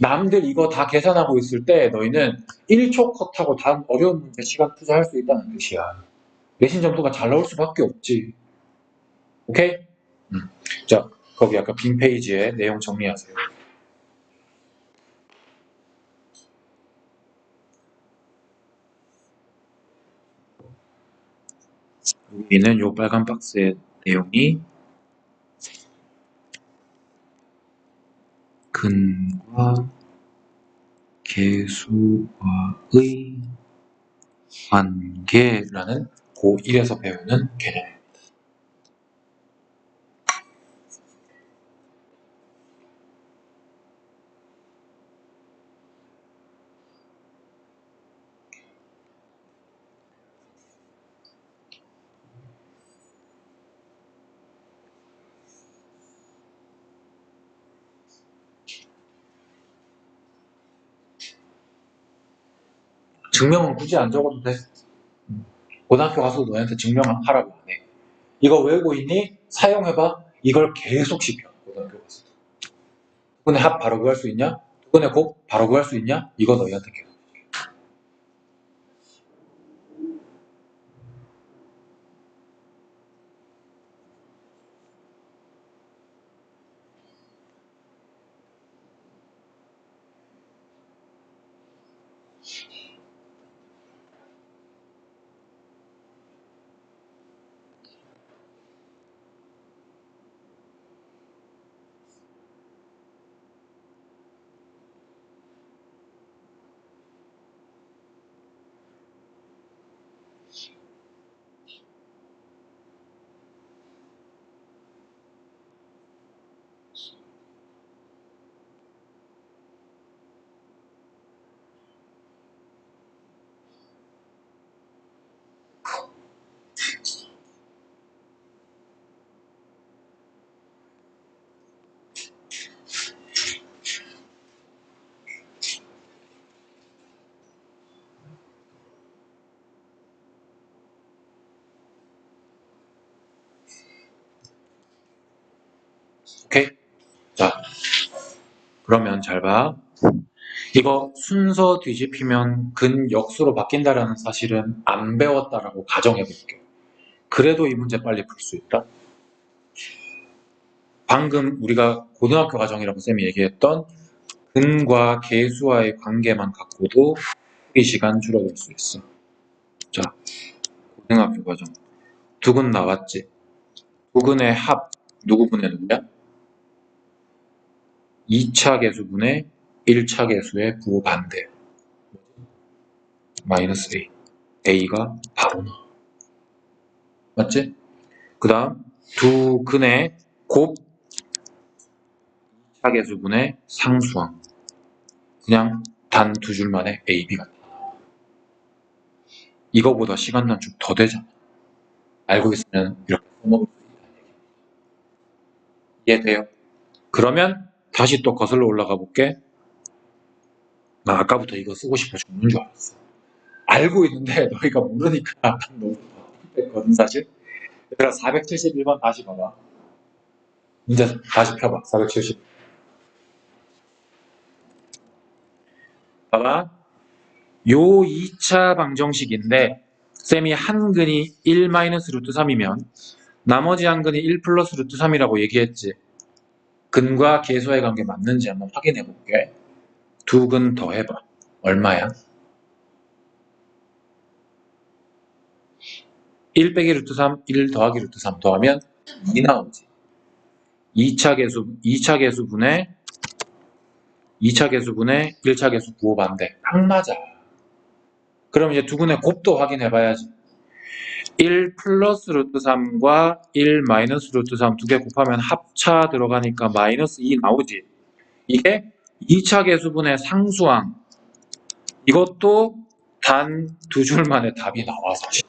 남들 이거 다 계산하고 있을 때 너희는 1초 컷하고 다음 어려운 문제 시간 투자할 수 있다는 뜻이야. 내신 점수가 잘 나올 수밖에 없지. 오케이? 자, 거기 아까 빈 페이지에 내용 정리하세요. 여기는 요 빨간 박스의 내용이 근과 계수와의 관계라는 고1에서 배우는 개념입니다. 증명은 굳이 안 적어도 돼. 고등학교 가서도 너한테 증명하라고 안 해. 이거 외우고 있니? 사용해봐. 이걸 계속 시켜. 고등학교 가서. 두 근의 합 바로 구할 수 있냐? 두 근의 곱 바로 구할 수 있냐? 이거 너희한테 계속. 오케이? 자, 그러면 잘 봐. 이거 순서 뒤집히면 근역수로 바뀐다라는 사실은 안 배웠다라고 가정해 볼게요. 그래도 이 문제 빨리 풀 수 있다. 방금 우리가 고등학교 과정이라고 쌤이 얘기했던 근과 계수와의 관계만 갖고도 풀이 시간 줄어들 수 있어. 자, 고등학교 과정. 두근 나왔지? 두근의 합 누구분의 누구야? 2차 계수분의 1차 계수의 부호 반대. 마이너스 A. A가 바로 나와. 맞지? 그 다음 두 근의 곱 2차 계수분의 상수항. 그냥 단 두 줄만의 A, B가 나와. 이거보다 시간 단축 더 되잖아. 알고 있으면 이렇게 써먹을 수 있다는 얘기. 이해돼요? 그러면 다시 또 거슬러 올라가 볼게. 나 아까부터 이거 쓰고 싶어 죽는 줄 알았어. 알고 있는데 너희가 모르니까 너무 답답했거든 사실. 얘들아 471번 다시 봐봐. 문제 다시 펴봐. 470. 봐봐. 요 2차 방정식인데 쌤이 한 근이 1 마이너스 루트 3이면 나머지 한 근이 1 플러스 루트 3이라고 얘기했지. 근과 계수와의 관계 맞는지 한번 확인해 볼게. 두 근 더해봐. 얼마야? 1 빼기 루트 3, 1 더하기 루트 3 더하면 2 나오지. 2차 계수분의 1차 계수 부호 반대. 딱 맞아. 그럼 이제 두 근의 곱도 확인해 봐야지. 1 플러스 루트 3과 1 마이너스 루트 3 두 개 곱하면 합차 들어가니까 마이너스 2 나오지. 이게 2차 계수분의 상수항. 이것도 단 두 줄만의 답이 나와 사실.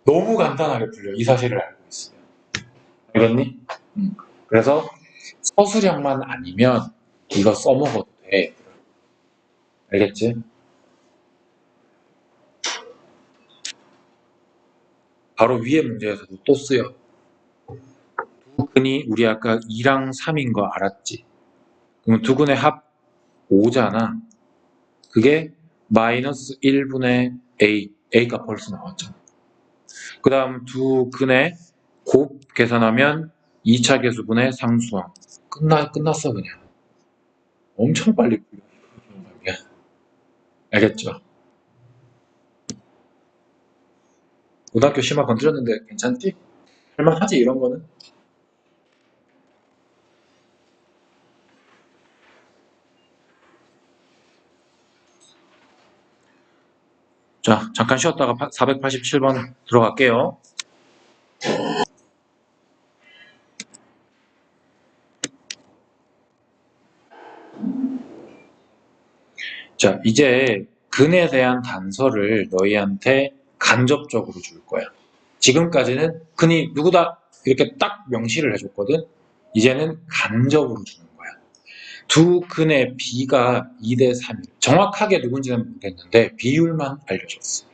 너무 간단하게 풀려. 이 사실을 알고 있으면. 알겠니? 그래서 서술형만 아니면 이거 써먹어도 돼. 알겠지? 바로 위에 문제에서도 또 쓰여. 두 근이 우리 아까 2랑 3인 거 알았지? 그럼 두 근의 합 5잖아. 그게 마이너스 1분의 A, A가 벌써 나왔잖아. 그 다음 두 근의 곱 계산하면 2차 계수분의 상수항. 끝났어 그냥. 엄청 빨리 풀려. 알겠죠? 고등학교 심화 건드렸는데 괜찮지? 할만하지 이런 거는? 자, 잠깐 쉬었다가 487번 들어갈게요. 자, 이제 근에 대한 단서를 너희한테 간접적으로 줄 거야. 지금까지는 근이 누구다 이렇게 딱 명시를 해줬거든. 이제는 간접으로 주는 거야. 두 근의 B가 2대 3. 정확하게 누군지는 모르겠는데 비율만 알려줬어.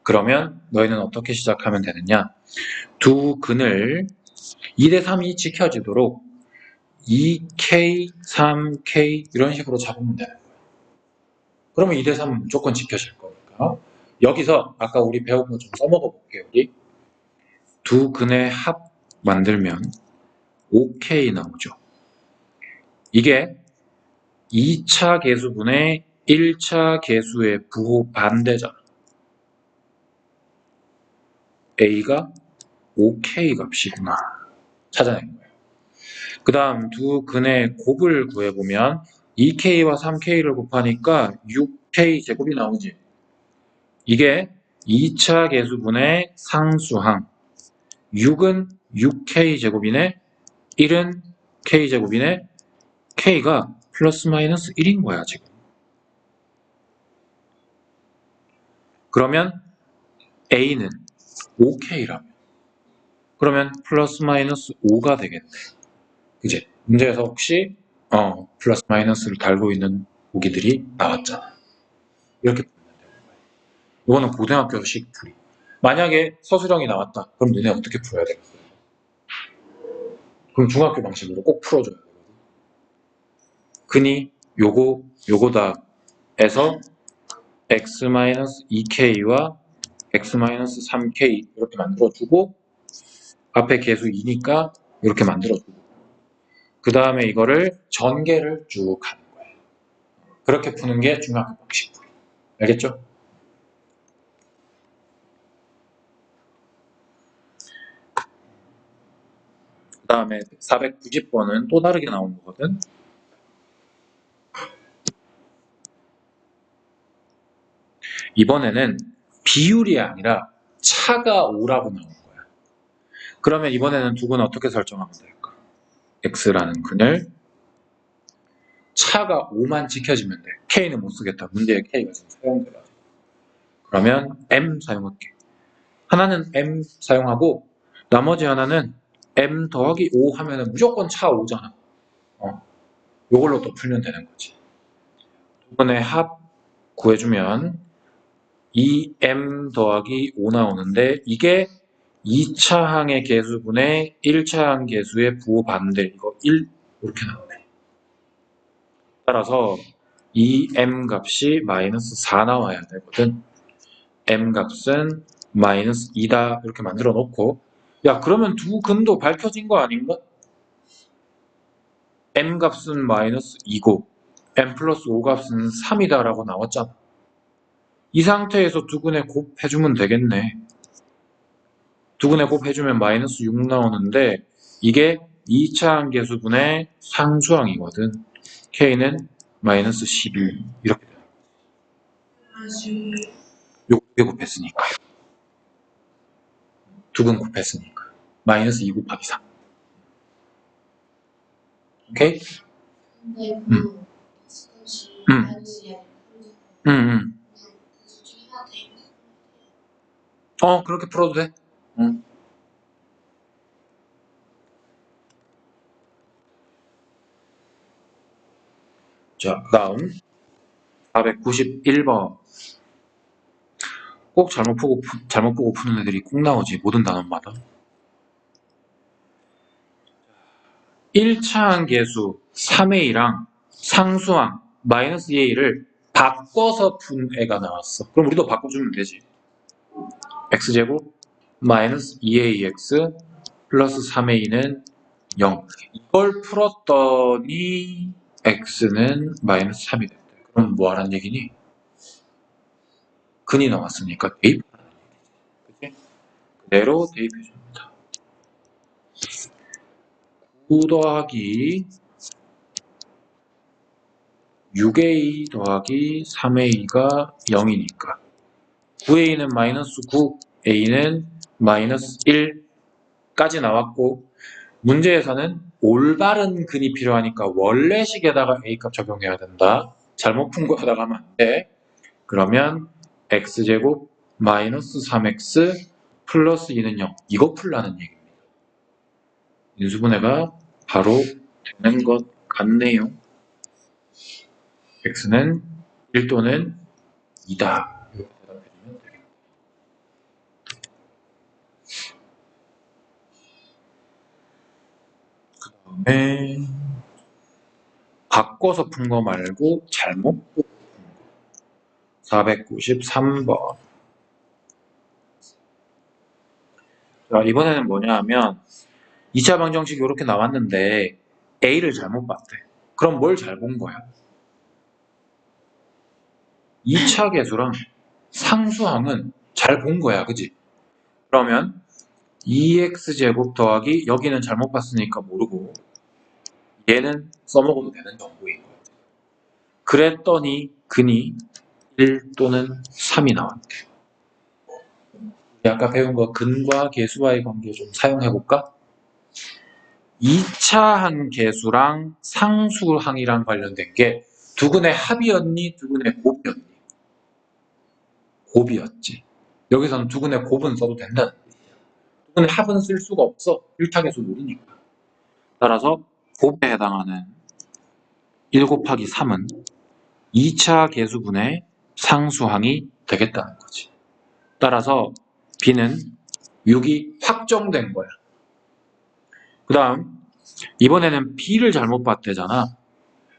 그러면 너희는 어떻게 시작하면 되느냐? 두 근을 2대 3이 지켜지도록 2K, 3K 이런 식으로 잡으면 되는 거야. 그러면 2대 3은 무조건 지켜질 거니까. 여기서 아까 우리 배운 거 좀 써먹어 볼게요. 우리 두 근의 합 만들면 5K 나오죠. 이게 2차 계수분의 1차 계수의 부호 반대잖아. A가 5K 값이구나. 찾아낸 거예요. 그 다음 두 근의 곱을 구해보면 2K와 3K를 곱하니까 6K 제곱이 나오지. 이게 2차 계수분의 상수항. 6은 6K 제곱이네. 1은 K 제곱이네. K가 플러스 마이너스 1인 거야, 지금. 그러면 A는 5K라면. 그러면 플러스 마이너스 5가 되겠네. 그지? 문제에서 혹시 플러스 마이너스를 달고 있는 보기들이 나왔잖아. 이렇게 보면 되는 거예요. 이거는 고등학교식 풀이. 만약에 서술형이 나왔다. 그럼 너네 어떻게 풀어야 되겠어요? 그럼 중학교 방식으로 꼭 풀어줘야 되거든. 근이 요거다 에서 x-2k와 x-3k 이렇게 만들어주고 앞에 계수 2니까 이렇게 만들어주고 그 다음에 이거를 전개를 쭉 하는 거예요. 그렇게 푸는 게 중학교 방식 풀이. 알겠죠? 그 다음에 490번은 또 다르게 나온 거거든. 이번에는 비율이 아니라 차가 5라고 나온 거야. 그러면 이번에는 두 근은 어떻게 설정하면 될까? x라는 근을 차가 5만 지켜지면 돼. k는 못 쓰겠다. 문제에 k가 지금 사용돼가지고. 그러면 m 사용할게. 하나는 m 사용하고 나머지 하나는 m 더하기 5 하면은 무조건 차 5잖아. 요걸로 또 풀면 되는 거지. 두 근의 합 구해주면 2m 더하기 5 나오는데 이게 2차 항의 계수분의 1차 항 계수의 부호 반대. 이거 1 이렇게 나오네. 따라서 이 m 값이 마이너스 4 나와야 되거든. m 값은 마이너스 2다 이렇게 만들어 놓고 야 그러면 두 근도 밝혀진 거 아닌가? m 값은 마이너스 2고 m 플러스 5 값은 3이다 라고 나왔잖아. 이 상태에서 두 근의 곱 해주면 되겠네. 두 근의 곱 해주면 마이너스 6 나오는데 이게 2차 항계수분의 상수항이거든. k는 마이너스 12 이렇게 돼요. 요거 두 개 곱했으니까. 두 근 곱했으니까. 마이너스 2 곱하기 3. 오케이? 근데 그 다시 마이너스 이하를 응. 그래서 중에 하나 더 있는 그렇게 풀어도 돼. 응. 자, 그 다음 491번. 꼭 잘못 보고 푸는 애들이 꼭 나오지. 모든 단원마다. 1차항 계수 3a랑 상수항 마이너스 2a를 바꿔서 푼 애가 나왔어. 그럼 우리도 바꿔주면 되지. x제곱 마이너스 2ax 플러스 3a는 0. 이걸 풀었더니 x는 마이너스 3이 됐대. 그럼 뭐 하란 얘기니? 근이 나왔으니까 대입하라는 얘기지. 그치? 그대로 대입해줍니다. 9 더하기 6a 더하기 3a가 0이니까 9a는 마이너스 9, a는 마이너스 1까지 나왔고 문제에서는 올바른 근이 필요하니까 원래식에다가 a값 적용해야 된다. 잘못 푼 거에다가 하면 안 돼. 그러면 x제곱 마이너스 3x 플러스 2는 0. 이거 풀라는 얘기입니다. 인수분해가 바로 되는 것 같네요. x는 1 또는 2다. 이렇게 대답해주면 되겠다. 그 다음에 바꿔서 푼 거 말고 잘못 푼 거. 493번. 자, 이번에는 뭐냐 하면 2차 방정식이 이렇게 나왔는데 A를 잘못 봤대. 그럼 뭘 잘 본 거야? 2차 계수랑 상수항은 잘 본 거야. 그지? 그러면 2x제곱 더하기 여기는 잘못 봤으니까 모르고 얘는 써먹어도 되는 정보인 거야. 그랬더니 근이 1 또는 3이 나왔대. 우리 아까 배운 거 근과 계수와의 관계 좀 사용해볼까? 2차항 계수랑 상수항이랑 관련된 게 두근의 합이었니? 두근의 곱이었니? 곱이었지. 여기서는 두근의 곱은 써도 된다는 뜻이야. 두근의 합은 쓸 수가 없어. 1차 계수 모르니까. 따라서 곱에 해당하는 1 곱하기 3은 2차 계수분의 상수항이 되겠다는 거지. 따라서 B는 6이 확정된 거야. 그 다음 이번에는 B를 잘못 봤대잖아.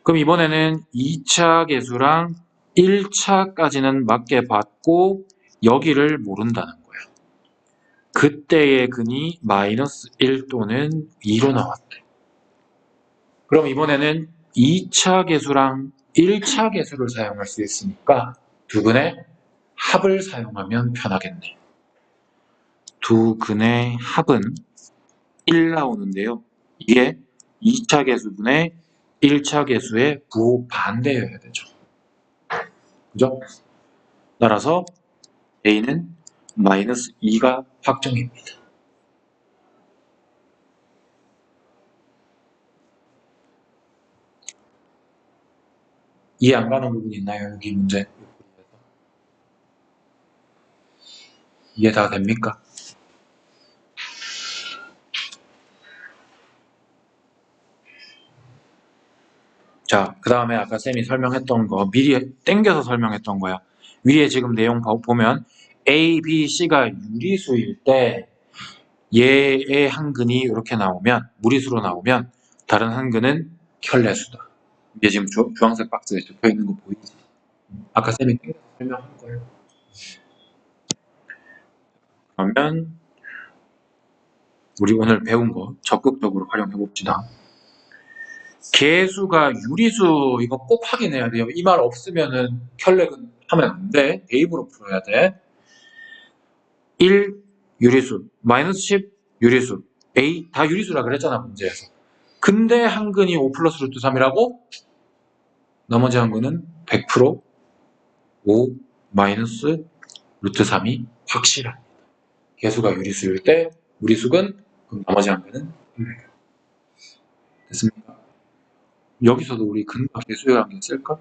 그럼 이번에는 2차 계수랑 1차까지는 맞게 봤고 여기를 모른다는 거야. 그때의 근이 마이너스 1 또는 2로 나왔대. 그럼 이번에는 2차 계수랑 1차 계수를 사용할 수 있으니까 두 근의 합을 사용하면 편하겠네. 두 근의 합은 1 나오는데요. 이게 2차 계수분의 1차 계수의 부호 반대여야 되죠. 그죠? 따라서 A는 마이너스 2가 확정입니다. 이해 안 가는 부분 있나요? 여기 문제. 이해 다 됩니까? 자, 그 다음에 아까 쌤이 설명했던 거 미리 땡겨서 설명했던 거야. 위에 지금 내용 보면 A, B, C가 유리수일 때 얘의 한 근이 이렇게 나오면 무리수로 나오면 다른 한 근은 켤레수다. 이게 지금 주황색 박스에 적혀 있는 거 보이지? 아까 쌤이 땡겨서 설명한 거예요. 그러면 우리 오늘 배운 거 적극적으로 활용해 봅시다. 개수가 유리수 이거 꼭 확인해야 돼요. 이 말 없으면은 켤레근 하면 안 돼. 대입으로 풀어야 돼. 1 유리수, 마이너스 10 유리수, A 다 유리수라 그랬잖아 문제에서. 근데 한 근이 5 플러스 루트 3이라고? 나머지 한 근은 100% 5 마이너스 루트 3이 확실합니다. 개수가 유리수일 때 무리수근 그럼 나머지 한 근은 됐습니까? 여기서도 우리 근과 개수의 관계 쓸까?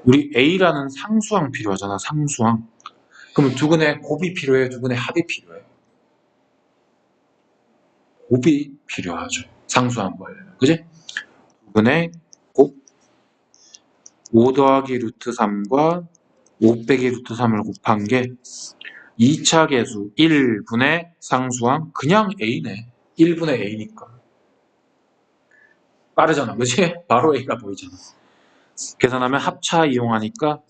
우리 A라는 상수항 필요하잖아. 상수항. 그러면 두 근의 곱이 필요해? 두 근의 합이 필요해? 곱이 필요하죠. 상수항 구하려면. 그지? 두 근의 곱 5 더하기 루트 3과 5 빼기 루트 3을 곱한 게 2차 계수 1분의 상수항 그냥 A네. 1분의 A니까. 빠르잖아. 그지? 바로 A가 보이잖아. 계산하면 합차 이용하니까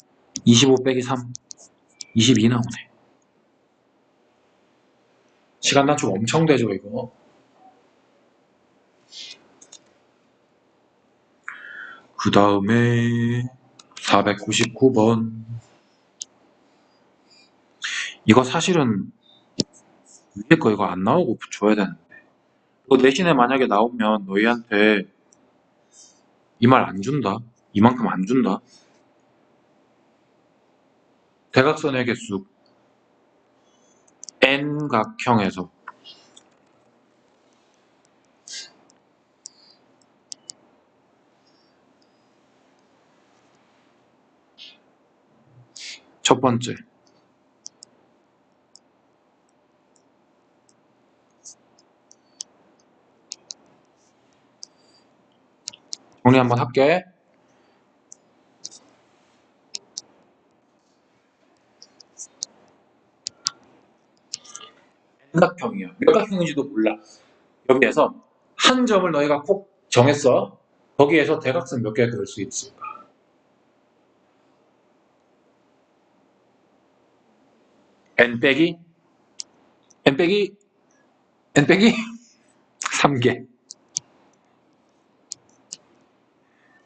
25 빼기 3 22 나오네. 시간 단축 엄청 되죠 이거. 그 다음에 499번 이거 사실은 위에 거 이거 안 나오고 붙여야 되는데 이거 내신에 만약에 나오면 너희한테 이 말 안 준다. 이만큼 안 준다. 대각선의 개수 N각형에서 첫 번째 정리 한번 할게. N각형이야. 몇 각형인지도 몰라. 여기에서 한 점을 너희가 꼭 정했어. 거기에서 대각선 몇 개 그릴 수 있을까? n 빼기 3개.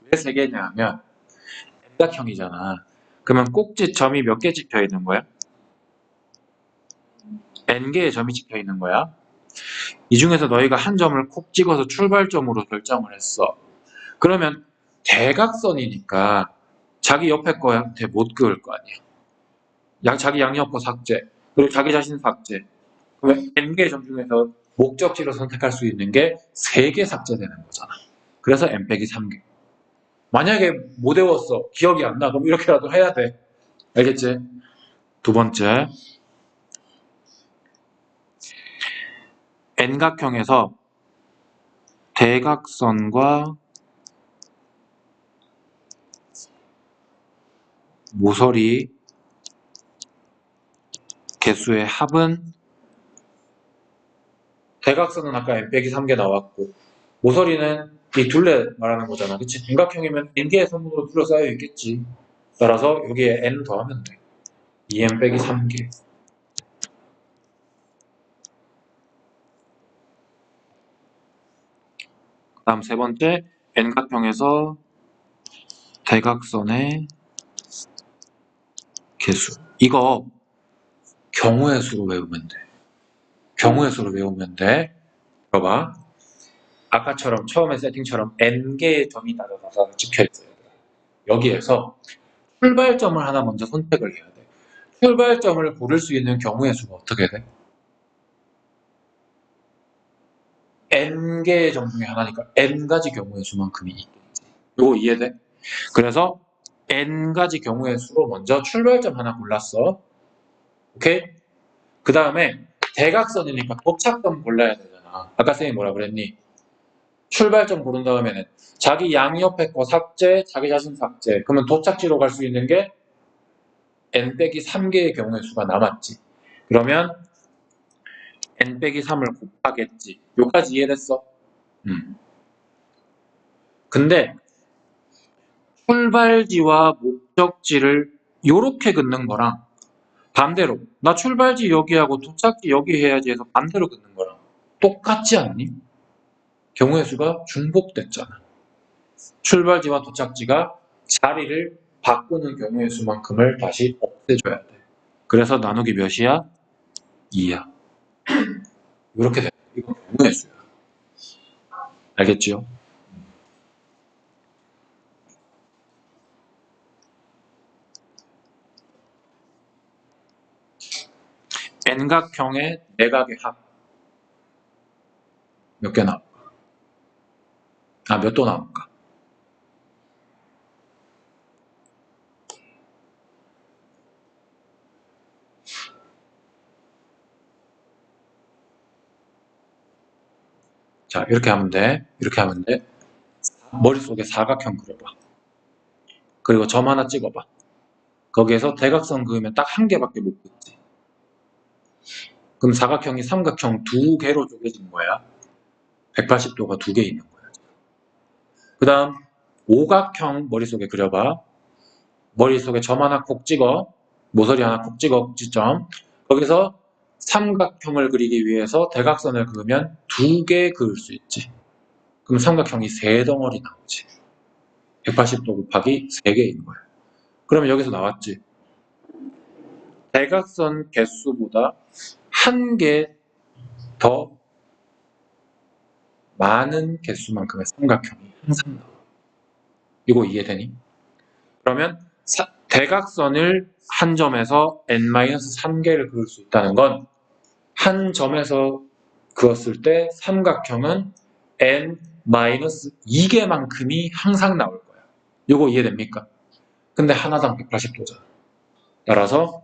왜 3개냐 하면 N각형이잖아. 그러면 꼭지점이 몇 개 찍혀 있는 거야? N개의 점이 찍혀 있는 거야. 이 중에서 너희가 한 점을 콕 찍어서 출발점으로 결정을 했어. 그러면 대각선이니까 자기 옆에 거한테 못 그을 거 아니야. 자기 양옆 거 삭제, 그리고 자기 자신 삭제. 그러면 N개의 점 중에서 목적지로 선택할 수 있는 게 3개 삭제되는 거잖아. 그래서 N 빼기 3개. 만약에 못 외웠어, 기억이 안 나, 그럼 이렇게라도 해야 돼. 알겠지? 두 번째, N각형에서 대각선과 모서리 개수의 합은, 대각선은 아까 n 빼기 3개 나왔고 모서리는 이 둘레 말하는 거잖아. 그치? N각형이면 n개의 선분으로 둘러싸여 있겠지. 따라서 여기에 n 더하면 돼. 2n 빼기 3개. 그 다음 세 번째, N각형에서 대각선의 개수. 이거 경우의 수로 외우면 돼. 경우의 수로 외우면 돼. 봐봐. 아까처럼 처음에 세팅처럼 n개의 점이 다다다다 찍혀있어요. 여기에서 출발점을 하나 먼저 선택을 해야 돼. 출발점을 고를 수 있는 경우의 수가 어떻게 돼? n개의 점 중에 하나니까 n가지 경우의 수만큼이 있겠지. 이거 이해돼? 그래서 n가지 경우의 수로 먼저 출발점 하나 골랐어. 오케이? 그 다음에 대각선이니까 도착점 골라야 되잖아. 아까 쌤이 뭐라 그랬니? 출발점 고른 다음에는 자기 양옆에 거 삭제, 자기 자신 삭제. 그러면 도착지로 갈 수 있는 게 n 빼기 3개의 경우의 수가 남았지. 그러면 n 빼기 3을 곱하겠지. 여기까지 이해됐어? 근데 출발지와 목적지를 요렇게 긋는 거랑 반대로 나 출발지 여기하고 도착지 여기 해야지 해서 반대로 긋는 거랑 똑같지 않니? 경우의 수가 중복됐잖아. 출발지와 도착지가 자리를 바꾸는 경우의 수만큼을 다시 없애줘야 돼. 그래서 나누기 몇이야? 2야. 이렇게 돼. 이건 경우의 수야. 알겠지요? N각형의 내각의 합. 몇 개 나올까? 몇 도 나올까? 자, 이렇게 하면 돼. 이렇게 하면 돼. 머릿속에 사각형 그려봐. 그리고 점 하나 찍어봐. 거기에서 대각선 그으면 딱 한 개밖에 못 긋지. 그럼 사각형이 삼각형 두 개로 쪼개진 거야. 180도가 두 개 있는 거야. 그 다음 오각형 머릿속에 그려봐. 머릿속에 점 하나 콕 찍어. 모서리 하나 콕 찍어. 꼭지점. 거기서 삼각형을 그리기 위해서 대각선을 그으면 두 개 그을 수 있지. 그럼 삼각형이 세 덩어리 나오지. 180도 곱하기 3개인 거야. 그러면 여기서 나왔지. 대각선 개수보다 한 개 더 많은 개수만큼의 삼각형이 항상 나와. 이거 이해되니? 그러면 대각선을 한 점에서 n-3개를 그을 수 있다는 건 한 점에서 그었을 때 삼각형은 n-2개만큼이 항상 나올 거야. 이거 이해됩니까? 근데 하나당 180도잖아. 따라서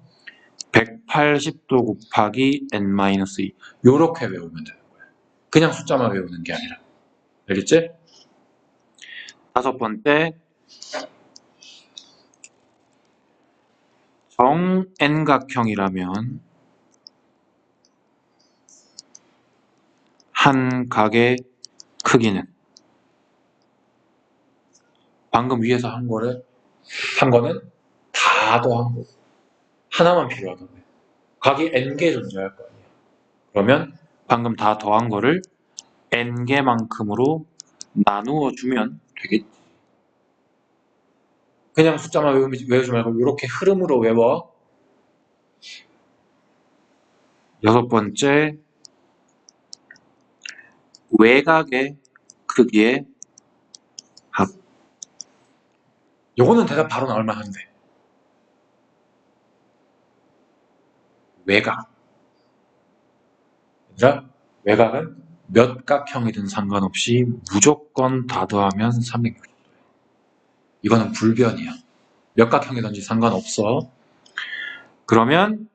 180도 곱하기 n-2 요렇게 외우면 되는 거야. 그냥 숫자만 외우는 게 아니라. 알겠지? 다섯 번째, 정 n각형이라면 한 각의 크기는 방금 위에서 한 거는 다 더한 거. 하나만 필요하다고요. 각이 n개 존재할 거 아니에요. 그러면 방금 다 더한 거를 n개만큼으로 나누어 주면 되겠지. 그냥 숫자만 외우지 말고 이렇게 흐름으로 외워. 여섯 번째, 외곽의 크기의 합. 요거는 대답 바로 나올 만한데. 외곽. 얘들아, 외곽은 몇 각형이든 상관없이 무조건 다 더하면 360도야. 이거는 불변이야. 몇 각형이든지 상관없어. 그러면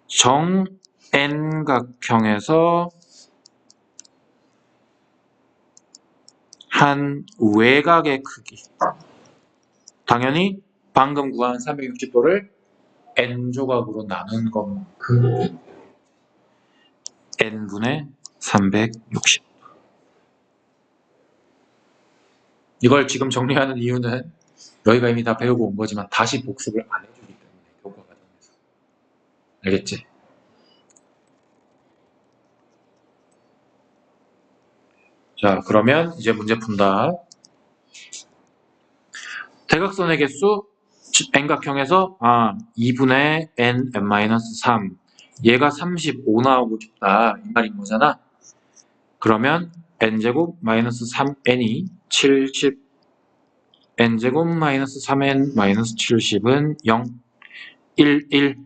정 n각형에서 한 외곽의 크기. 당연히 방금 구한 360도를 n조각으로 나눈 것만큼 n분의 360. 이걸 지금 정리하는 이유는 너희가 이미 다 배우고 온 거지만 다시 복습을 안 해주기 때문에 교과 과정에서. 알겠지? 자, 그러면 이제 문제 푼다. 대각선의 개수 n각형에서 2분의 n-3 얘가 35 나오고 싶다 이 말인 거잖아. 그러면 n제곱 마이너스 3n이 70 n제곱 마이너스 3n 마이너스 70은 0 1 1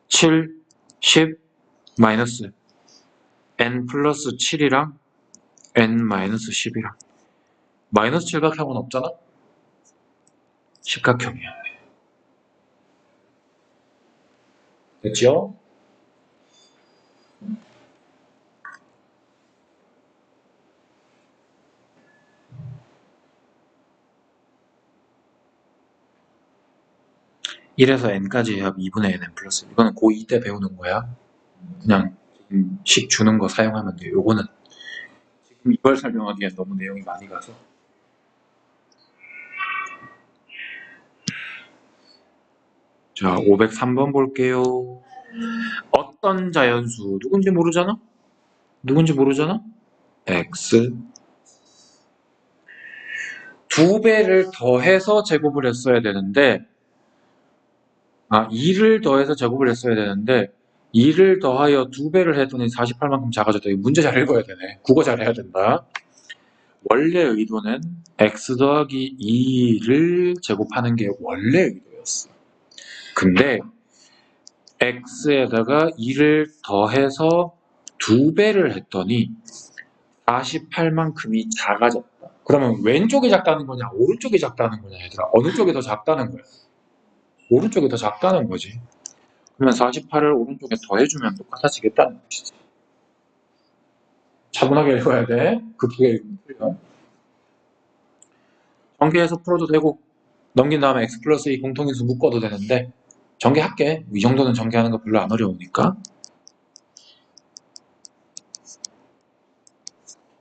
7 10 마이너스 n 플러스 7이랑 n 마이너스 10이랑 마이너스 7각형은 없잖아? 10각형이야. 됐지요? (1에서 n까지의 합 2분의 n 플러스) 이거는 고2 때 배우는 거야. 그냥 식 주는 거 사용하면 돼요. 요거는 지금 이걸 설명하기엔 너무 내용이 많이 가서. 자, 503번 볼게요. 어떤 자연수 누군지 모르잖아? x 2배를 더해서 제곱을 했어야 되는데 2를 더해서 제곱을 했어야 되는데 2를 더하여 2배를 했더니 48만큼 작아졌다. 이거 문제 잘 읽어야 되네. 국어 잘 해야 된다. 원래 의도는 x 더하기 2를 제곱하는 게 원래 의도였어. 근데 x에다가 2를 더해서 2배를 했더니 48만큼이 작아졌다. 그러면 왼쪽이 작다는 거냐 오른쪽이 작다는 거냐 얘들아. 어느 쪽이 더 작다는 거야? 오른쪽이 더 작다는 거지. 그러면 48을 오른쪽에 더해주면 똑같아지겠다는 것이지. 차분하게 읽어야 돼. 급하게 읽으면 틀려. 전개해서 풀어도 되고 넘긴 다음에 x 플러스 2 공통인수 묶어도 되는데 전개할게. 이 정도는 전개하는 거 별로 안 어려우니까.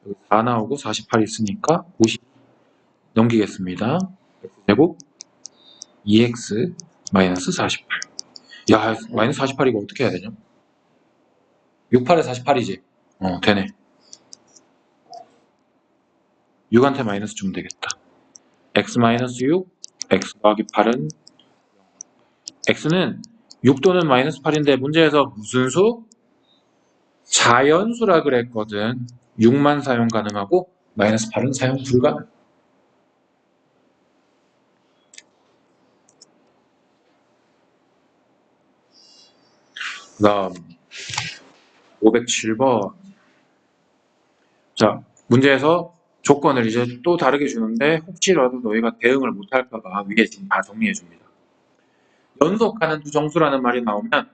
여기 4 나오고 48 있으니까 50 넘기겠습니다. x제곱 2x 마이너스 48. 야, 마이너스 48이고 어떻게 해야 되냐? 68에 48이지? 되네. 6한테 마이너스 주면 되겠다. x 마이너스 6, x 더하기 8은 x는 6 또는 마이너스 8인데 문제에서 무슨 수? 자연수라 그랬거든. 6만 사용 가능하고 마이너스 8은 사용 불가능. 그 다음 507번. 자, 문제에서 조건을 이제 또 다르게 주는데 혹시라도 너희가 대응을 못할까봐 위에 지금 다 정리해줍니다. 연속하는 두 정수라는 말이 나오면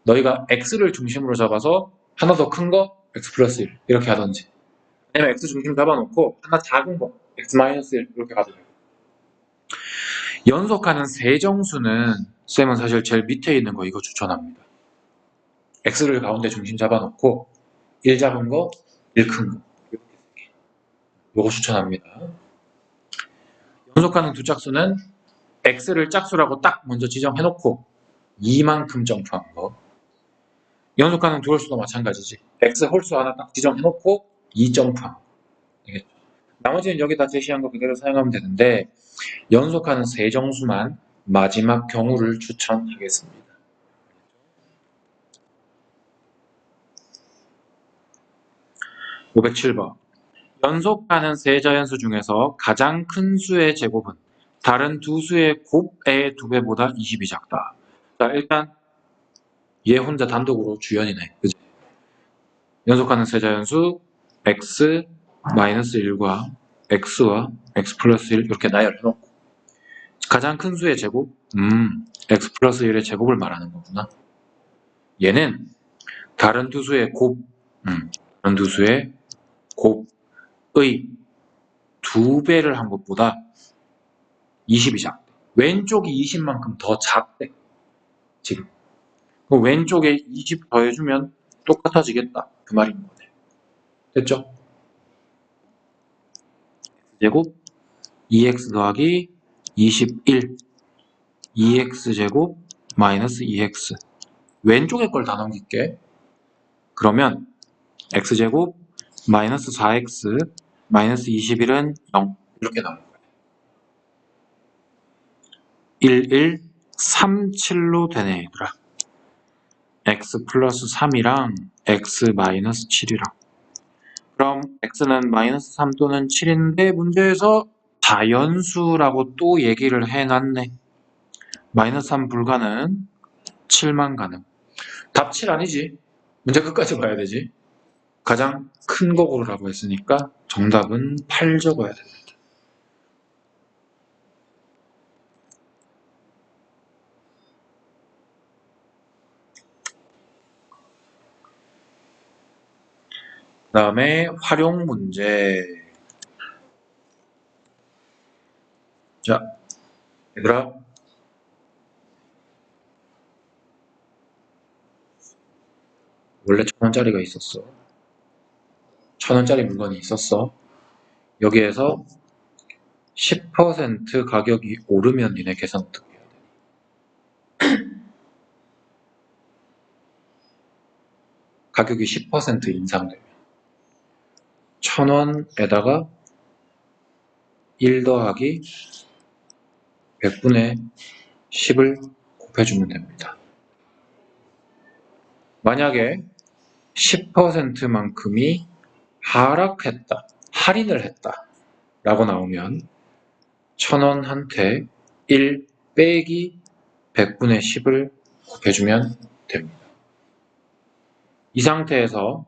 너희가 x를 중심으로 잡아서 하나 더 큰 거 x 플러스 1 이렇게 하든지 아니면 x 중심 잡아놓고 하나 작은 거 x 마이너스 1 이렇게 가도 돼요. 연속하는 세 정수는 쌤은 사실 제일 밑에 있는 거 이거 추천합니다. x를 가운데 중심 잡아놓고 1 잡은 거 제일 큰 거. 이렇게 세 개. 요거 추천합니다. 연속하는 두 짝수는 x를 짝수라고 딱 먼저 지정해놓고 2만큼 점프한 거. 연속하는 두 홀수도 마찬가지지. x 홀수 하나 딱 지정해놓고 2 점프한 거. 알겠죠? 나머지는 여기다 제시한 거 그대로 사용하면 되는데 연속하는 세 정수만 마지막 경우를 추천하겠습니다. 507번. 연속하는 세 자연수 중에서 가장 큰 수의 제곱은 다른 두 수의 곱의 2배보다 20이 작다. 자, 일단 얘 혼자 단독으로 주연이네. 그치? 연속하는 세 자연수 x 마이너스 1과 x와 x 플러스 1 이렇게 나열해놓고 가장 큰 수의 제곱 x 플러스 1의 제곱을 말하는 거구나. 얘는 다른 두 수의 다른 두 수의 곱의 2배를 한 것보다 20이 작대. 왼쪽이 20만큼 더 작대. 지금. 그럼 왼쪽에 20 더해주면 똑같아지겠다. 그 말인 거네. 됐죠? 제곱 2x 더하기 21 2x제곱 마이너스 2x 왼쪽에 걸 다 넘길게. 그러면 x제곱 마이너스 4x 마이너스 21은 0 이렇게 나올 거예요. 1, 1, 3, 7로 되네 얘들아. x 플러스 3이랑 x 마이너스 7이랑 그럼 x는 마이너스 3 또는 7인데 문제에서 자연수라고 또 얘기를 해놨네. 마이너스 3 불가능 7만 가능. 답 7 아니지. 문제 끝까지 봐야 되지. 가장 큰 거 고르라고 했으니까 정답은 8 적어야 됩니다. 그 다음에 활용 문제. 자, 얘들아. 원래 1,000원짜리가 있었어. 1,000원짜리 물건이 있었어. 여기에서 10% 가격이 오르면 니네 계산 어떻게 해야 돼? 가격이 10% 인상되면 1,000원에다가 1 더하기 100분의 10을 곱해주면 됩니다. 만약에 10%만큼이 하락했다, 할인을 했다 라고 나오면 1,000원한테 1 빼기 100분의 10을 곱해주면 됩니다. 이 상태에서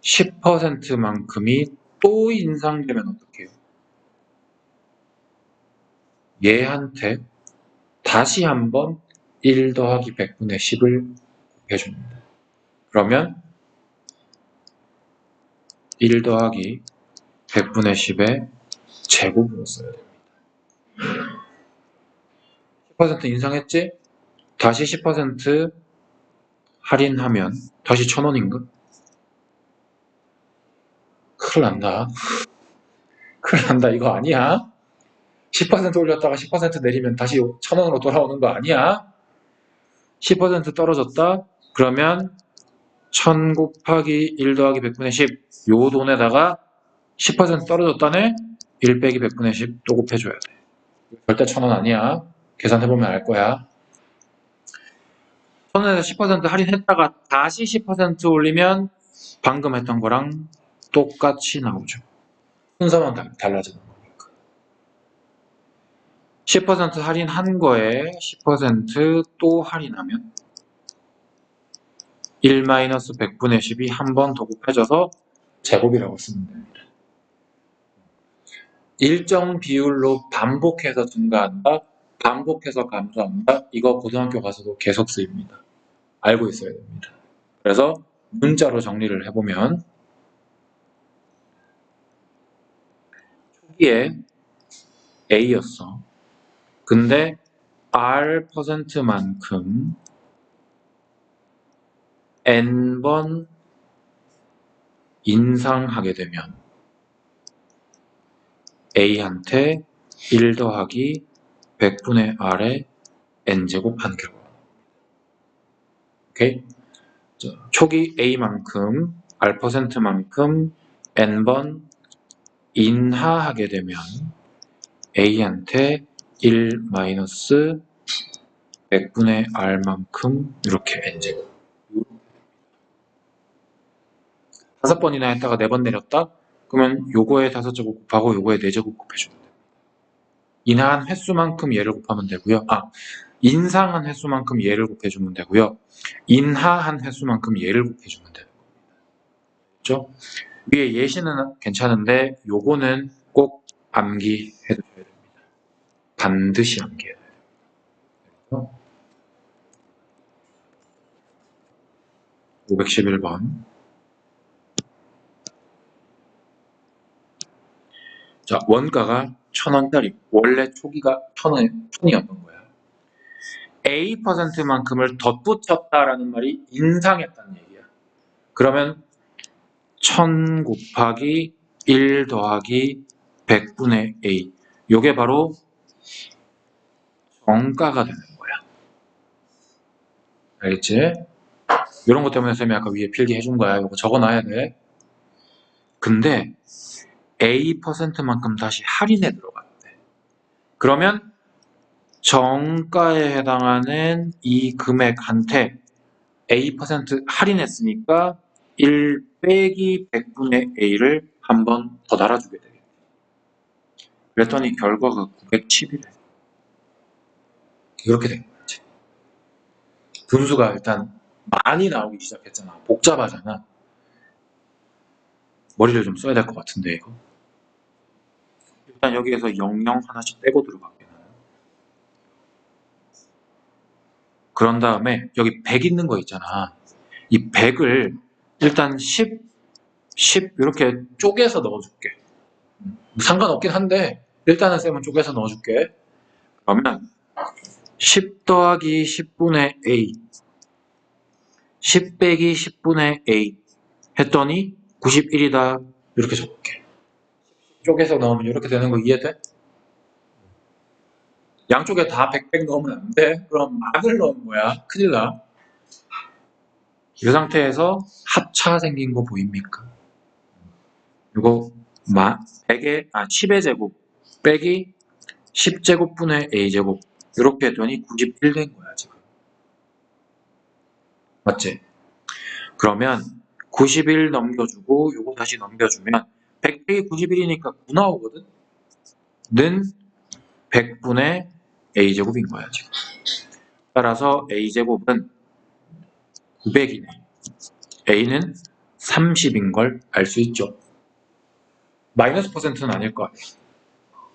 10%만큼이 또 인상되면 어떻게 해요? 얘한테 다시 한번 1 더하기 100분의 10을 곱해줍니다. 그러면 1 더하기 100분의 10의 제곱으로 써야 됩니다. 10% 인상했지? 다시 10% 할인하면 다시 1,000원인가? 큰일 난다. 큰일 난다. 이거 아니야? 10% 올렸다가 10% 내리면 다시 1,000원으로 돌아오는 거 아니야? 10% 떨어졌다? 그러면 1,000 곱하기 1 더하기 100분의 10 요 돈에다가 10% 떨어졌다네? 1 빼기 100분의 10 또 곱해줘야 돼. 절대 1,000원 아니야. 계산해보면 알 거야. 1,000원에서 10% 할인했다가 다시 10% 올리면 방금 했던 거랑 똑같이 나오죠. 순서만 달라지는 거니까. 10% 할인한 거에 10% 또 할인하면 1-100분의 10이 한 번 더 곱해져서 제곱이라고 쓰면 됩니다. 일정 비율로 반복해서 증가한다, 반복해서 감소한다. 이거 고등학교 가서도 계속 쓰입니다. 알고 있어야 됩니다. 그래서 문자로 정리를 해보면 초기에 A였어. 근데 R%만큼 N번 인상하게 되면 A한테 1 더하기 100분의 R의 N제곱 하는 결과. 오케이? 초기 A만큼 R%만큼 N번 인하하게 되면 A한테 1 마이너스 100분의 R만큼 이렇게 N제곱. 5번이나 했다가 4번 내렸다? 그러면 요거에 5제곱 곱하고 요거에 4제곱 곱해주면 돼요. 인하한 횟수만큼 얘를 곱하면 되고요. 인상한 횟수만큼 얘를 곱해주면 되고요. 인하한 횟수만큼 얘를 곱해주면 돼요. 그렇죠? 위에 예시는 괜찮은데 요거는 꼭 암기해 두셔야 됩니다. 반드시 암기해야 돼요. 511번. 자, 원가가 1,000원짜리. 원래 초기가 1,000원이었던 거야. A%만큼을 덧붙였다라는 말이 인상했다는 얘기야. 그러면 1000 곱하기 1 더하기 100분의 A. 요게 바로 정가가 되는 거야. 알겠지? 이런 것 때문에 쌤이 아까 위에 필기 해준 거야. 이거 적어놔야 돼. 근데 A%만큼 다시 할인에 들어갔대. 그러면 정가에 해당하는 이 금액한테 A% 할인했으니까 1 빼기 100분의 A를 한 번 더 달아주게 되겠다. 그랬더니 결과가 910이래. 이렇게 된 거지. 분수가 일단 많이 나오기 시작했잖아. 복잡하잖아. 머리를 좀 써야 될 것 같은데 이거. 일단 여기에서 00 하나씩 떼고 들어갈게. 그런 다음에 여기 100 있는 거 있잖아. 이 100을 일단 10 이렇게 쪼개서 넣어줄게. 상관없긴 한데 일단은 쌤은 쪼개서 넣어줄게. 그러면 10 더하기 10분의 A 10 빼기 10분의 A 했더니 91이다. 이렇게 적을게. 쪼개서 넣으면 이렇게 되는 거 이해돼? 양쪽에 다 100 넣으면 안 돼. 그럼 막을 넣은 거야. 큰일 나. 이 상태에서 합차 생긴 거 보입니까? 이거 10의 제곱 빼기 10제곱분의 A제곱 이렇게 했더니 91 된 거야 지금. 맞지? 그러면 91 넘겨주고 요거 다시 넘겨주면 100 빼기 91이니까 9 나오거든? 는 100분의 A제곱인 거야 지금. 따라서 A제곱은 900이네. A는 30인 걸 알 수 있죠. 마이너스 %는 아닐 거 아니야.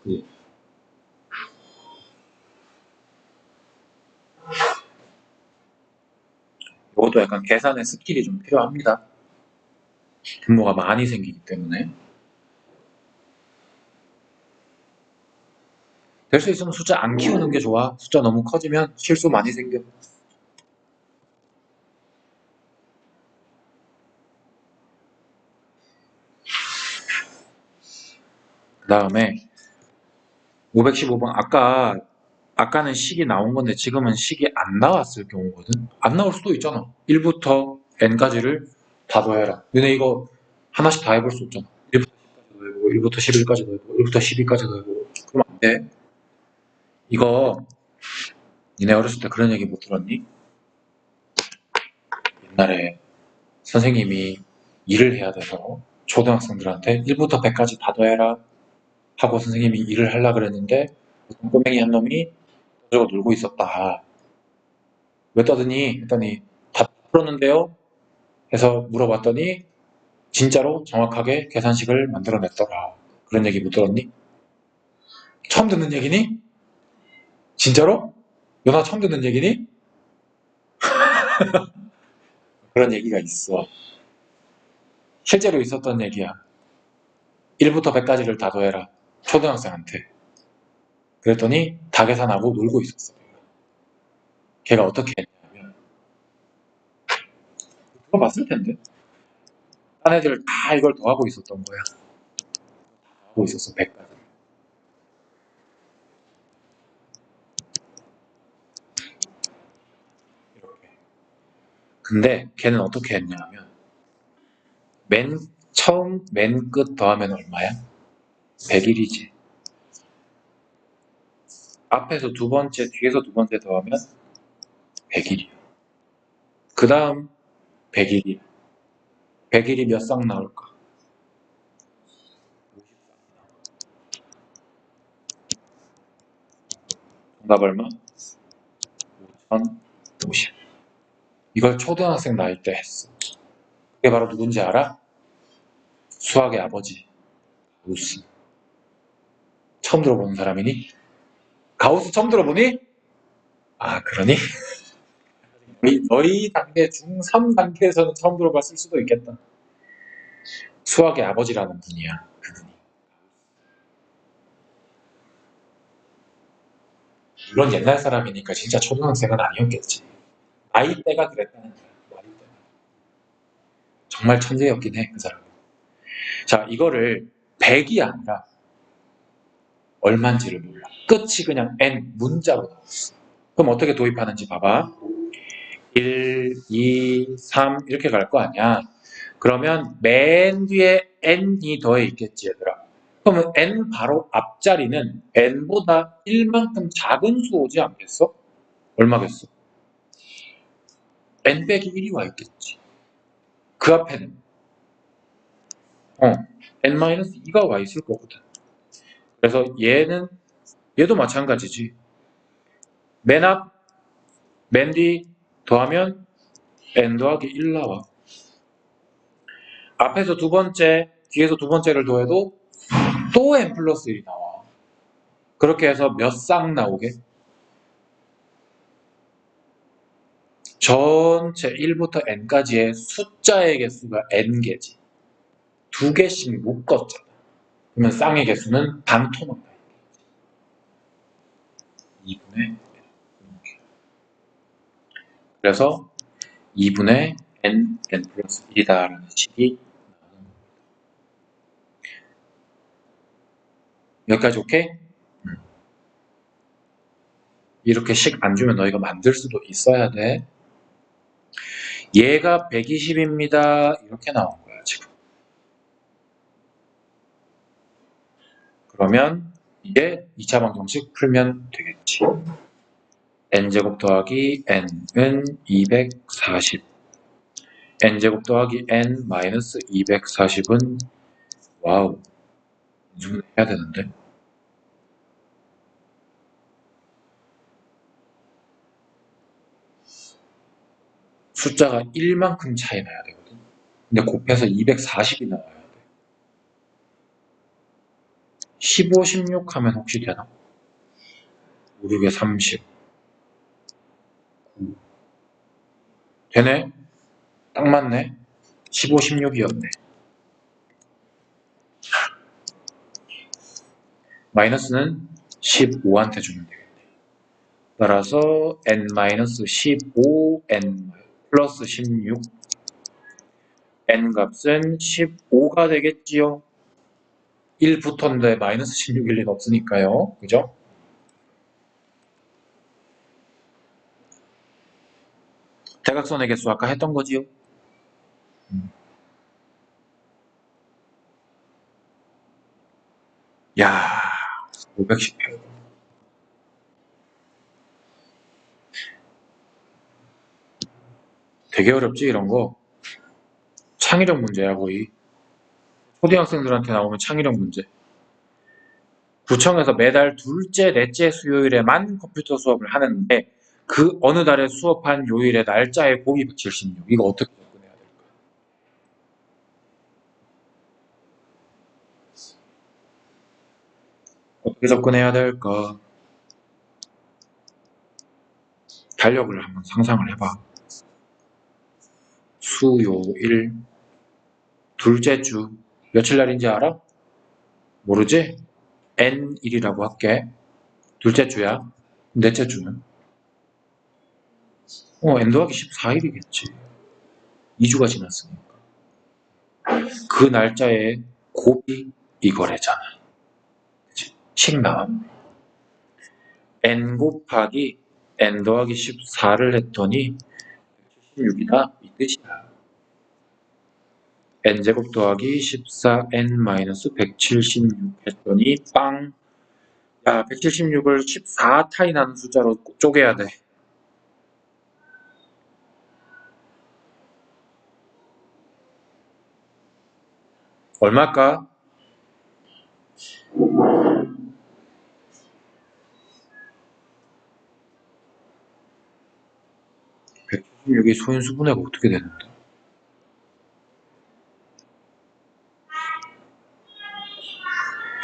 예. 이것도 약간 계산의 스킬이 좀 필요합니다. 분모가 많이 생기기 때문에. 될 수 있으면 숫자 안 키우는 게 좋아. 숫자 너무 커지면 실수 많이 생겨. 그 다음에 515번 아까는 식이 나온 건데 지금은 식이 안 나왔을 경우거든. 안 나올 수도 있잖아. 1부터 n까지를 다 더해라. 너네 이거 하나씩 다 해볼 수 없잖아. 1부터 10까지도 해보고 1부터 12까지도 해보고 그러면 안 돼. 이거 니네 어렸을 때 그런 얘기 못 들었니? 옛날에 선생님이 일을 해야 돼서 초등학생들한테 1부터 100까지 다 더해라 하고 선생님이 일을 하려고 그랬는데 어떤 꼬맹이 한 놈이 저러고 놀고 있었다. 왜 떠드니? 했더니 다 풀었는데요? 해서 물어봤더니 진짜로 정확하게 계산식을 만들어냈더라. 그런 얘기 못 들었니? 처음 듣는 얘기니? 진짜로? 연아 처음 듣는 얘기니? 그런 얘기가 있어. 실제로 있었던 얘기야. 1부터 100까지를 다 더해라. 초등학생한테. 그랬더니 다 계산하고 놀고 있었어. 걔가 어떻게 했냐면 들어봤을 텐데 딴 애들 다 이걸 더하고 있었던 거야. 하고 있었어, 100까지. 이렇게. 근데 걔는 어떻게 했냐면 맨 처음 맨 끝 더하면 얼마야? 100일이지. 앞에서 두 번째, 뒤에서 두 번째 더하면 100일이야. 그 다음 100일이야. 100일이 몇 쌍 나올까? 50쌍. 정답 얼마? 5050. 이걸 초등학생 나이 때 했어. 그게 바로 누군지 알아? 수학의 아버지, 가우스. 처음 들어보는 사람이니? 가우스 처음 들어보니? 아, 그러니? 너희 단계 중3 단계에서는 처음 들어봤을 수도 있겠다. 수학의 아버지라는 분이야, 그분이. 물론 옛날 사람이니까 진짜 초등학생은 아니었겠지. 나이대가 그랬다는 거야. 나이대가. 정말 천재였긴 해, 그 사람. 자, 이거를 100이 아니라 얼마인지를 몰라. 끝이 그냥 n 문자로 나왔어. 그럼 어떻게 도입하는지 봐봐. 1, 2, 3 이렇게 갈 거 아니야. 그러면 맨 뒤에 n이 더해 있겠지, 얘들아. 그러면 n 바로 앞자리는 n보다 1만큼 작은 수 오지 않겠어? 얼마겠어? n 빼기 1이 와 있겠지. 그 앞에는 n-2가 와 있을 거거든. 그래서 얘도 마찬가지지. 맨 앞, 맨 뒤 더하면 n 더하기 1 나와. 앞에서 두 번째, 뒤에서 두 번째를 더해도 또 n 플러스 1이 나와. 그렇게 해서 몇 쌍 나오게? 전체 1부터 n까지의 숫자의 개수가 n개지. 두 개씩 묶었잖아. 그러면 쌍의 개수는 반토막. 2분의 그래서 2분의 n 플러스 1이다라는 식이 나오는 겁니다. 여기까지 오케이? 이렇게 식 안 주면 너희가 만들 수도 있어야 돼. 얘가 120입니다. 이렇게 나온 거야, 지금. 그러면 이게 2차 방정식 풀면 되겠지. n제곱 더하기 n은 240. n제곱 더하기 n 마이너스 240은 와우, 좀 해야 되는데. 숫자가 1만큼 차이 나야 되거든. 근데 곱해서 240이 나와야 돼. 15, 16 하면 혹시 되나? 5, 6에 30. 되네? 딱 맞네. 15, 16이었네. 마이너스는 15한테 주면 되겠네. 따라서 n-15, n 플러스 16. n 값은 15가 되겠지요. 1 붙었는데 마이너스 16일 리는 없으니까요. 그죠? 대각선의 개수 아까 했던 거지요. 야, 510. 되게 어렵지, 이런 거. 창의력 문제야, 거의. 초등학생들한테 나오면 창의력 문제. 구청에서 매달 둘째, 넷째 수요일에만 컴퓨터 수업을 하는데 그 어느 달에 수업한 요일의 날짜에 곱이 176. 이거 어떻게 접근해야 될까? 어떻게 접근해야 될까? 달력을 한번 상상을 해봐. 수요일 둘째 주 며칠 날인지 알아? 모르지? N일이라고 할게. 둘째 주야. 넷째 주는? N 더하기 14일이겠지. 2주가 지났으니까. 그 날짜의 곱이 이거래잖아. 그치? 식 나왔네. n 곱하기 n 더하기 14를 했더니 176이다 이 뜻이야. n제곱 더하기 14n-176 했더니 빵. 야, 176을 14 타이 나는 숫자로 쪼개야 돼. 얼마일까? 176이 소인수분해가 어떻게 되는데?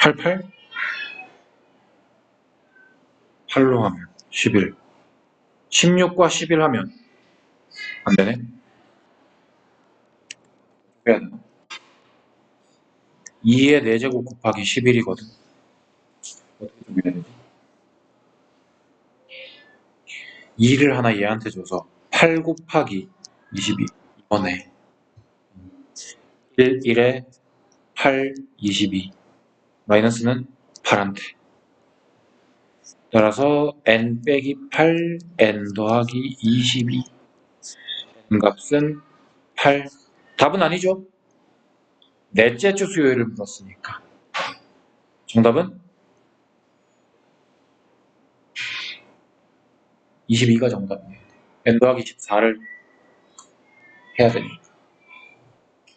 88? 8로 하면 11. 16과 11 하면 안 되네? 해야 되나? 2의 4제곱 곱하기 11이거든. 어떻게 준비해야 되지? 2를 하나 얘한테 줘서 8 곱하기 22 이번에 1, 1에 8, 22 마이너스는 8한테 따라서 n 빼기 8, n 더하기 22 n 값은 8. 답은 아니죠? 넷째 주 수요일을 물었으니까 정답은 22가 정답이에요. n 더하기 14를 해야 되니까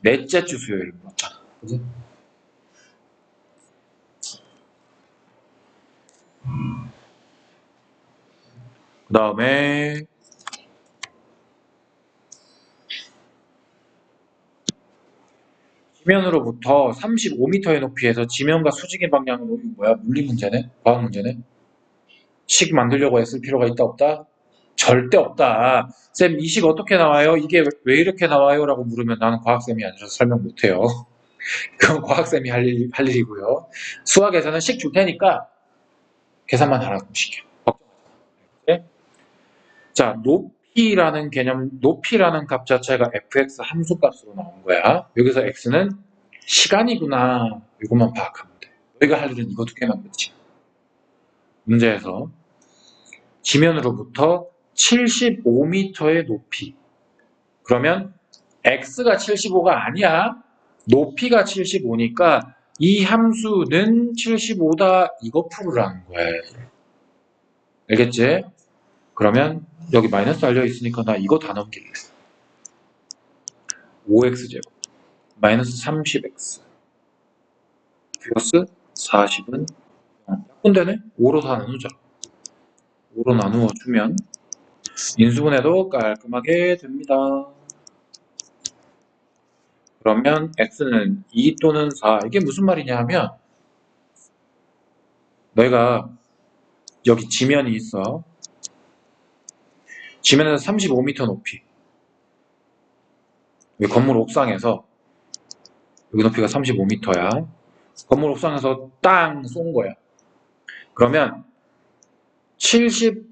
넷째 주 수요일을 물었잖아. 그지? 그 다음에 지면으로부터 35m의 높이에서 지면과 수직의 방향으로 물리 문제네? 과학 문제네? 식 만들려고 애쓸 필요가 있다 없다? 절대 없다. 쌤, 이 식 어떻게 나와요? 이게 왜 이렇게 나와요? 라고 물으면 나는 과학쌤이 아니라서 설명 못해요. 그건 과학쌤이 할 일이고요. 수학에서는 식 줄 테니까 계산만 하라고 시켜. 네? 자, 높이라는 개념, 높이라는 값 자체가 fx 함수값으로 나온 거야. 여기서 x는 시간이구나. 이것만 파악하면 돼. 너희가 할 일은 이거 두 개만 그치. 문제에서 지면으로부터 75m의 높이. 그러면 x가 75가 아니야. 높이가 75니까 이 함수는 75다. 이거 풀으라는 거야. 알겠지? 그러면 여기 마이너스 달려 있으니까 나 이거 다 넘길래. 5x제곱 마이너스 30x 플러스 40은 약분되네? 5로 다 나누자. 5로 나누어 주면 인수분해도 깔끔하게 됩니다. 그러면 x는 2 또는 4. 이게 무슨 말이냐 하면 너희가 여기 지면이 있어. 지면에서 35m 높이. 여기 건물 옥상에서 여기 높이가 35m야. 건물 옥상에서 땅 쏜 거야. 그러면 70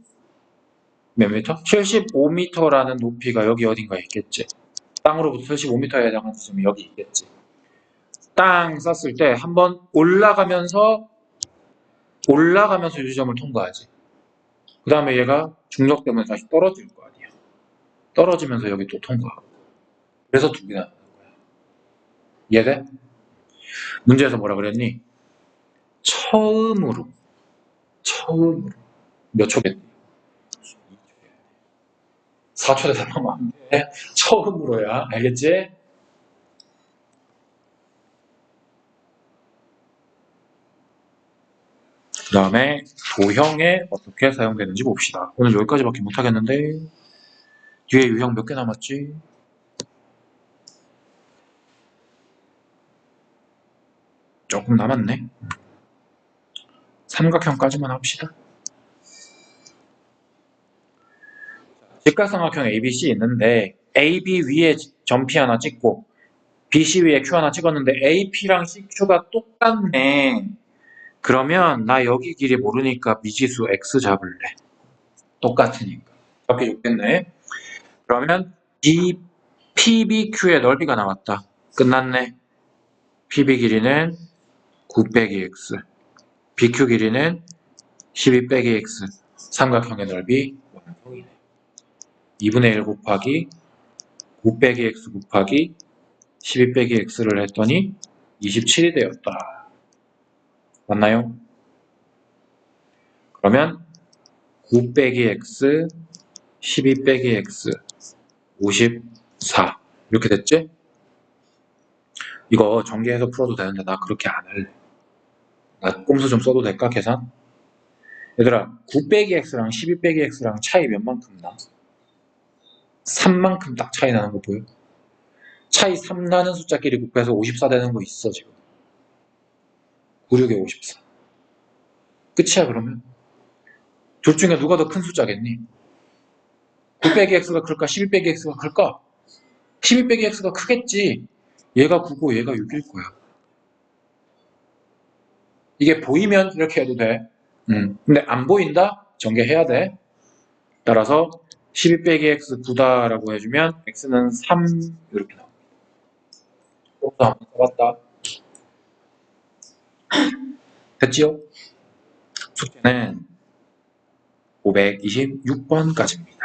몇 미터? 75m라는 높이가 여기 어딘가에 있겠지. 땅으로부터 75m에 해당하는 지점이 여기 있겠지. 땅 쐈을 때 한번 올라가면서 이 지점을 통과하지. 그 다음에 얘가 중력 때문에 다시 떨어질 거 아니야. 떨어지면서 여기 또 통과하고. 그래서 두 개나 나는 거야. 이해돼? 문제에서 뭐라 그랬니? 처음으로 몇 초겠니? 4초 대답하면 안 돼. 처음으로야. 알겠지? 그 다음에 도형에 어떻게 사용되는지 봅시다. 오늘 여기까지밖에 못하겠는데 뒤에 유형 몇 개 남았지? 조금 남았네. 삼각형까지만 합시다. 직각삼각형 ABC 있는데 AB 위에 점P 하나 찍고 BC 위에 Q 하나 찍었는데 AP랑 CQ가 똑같네. 그러면 나 여기 길이 모르니까 미지수 X 잡을래. 똑같으니까. 잡기 좋겠네. 그러면 이 PBQ의 넓이가 나왔다. 끝났네. PB 길이는 9 빼기 x, BQ 길이는 12 빼기 x, 삼각형의 넓이 완성이네. 2분의 1 곱하기 9 빼기 x 곱하기 12 빼기 x를 했더니 27이 되었다. 맞나요? 그러면 9 빼기 x, 12 빼기 x, 54 이렇게 됐지? 이거 전개해서 풀어도 되는데 나 그렇게 안 할래. 나 꼼수 좀 써도 될까? 계산? 얘들아 9 빼기 x랑 12 빼기 x랑 차이 몇 만큼 나? 3만큼 딱 차이 나는 거 보여? 차이 3 나는 숫자끼리 곱해서 54 되는 거 있어 지금. 96에 54. 끝이야 그러면? 둘 중에 누가 더 큰 숫자겠니? 9 빼기 x가 클까? 12 빼기 x가 클까? 12 빼기 x가 크겠지. 얘가 9고 얘가 6일 거야. 이게 보이면 이렇게 해도 돼. 근데 안 보인다? 전개해야 돼. 따라서 12 빼기 x 9다라고 해주면 x는 3 이렇게 나옵니다. 또 한번 써봤다. 됐지요? 숙제는 526번까지입니다.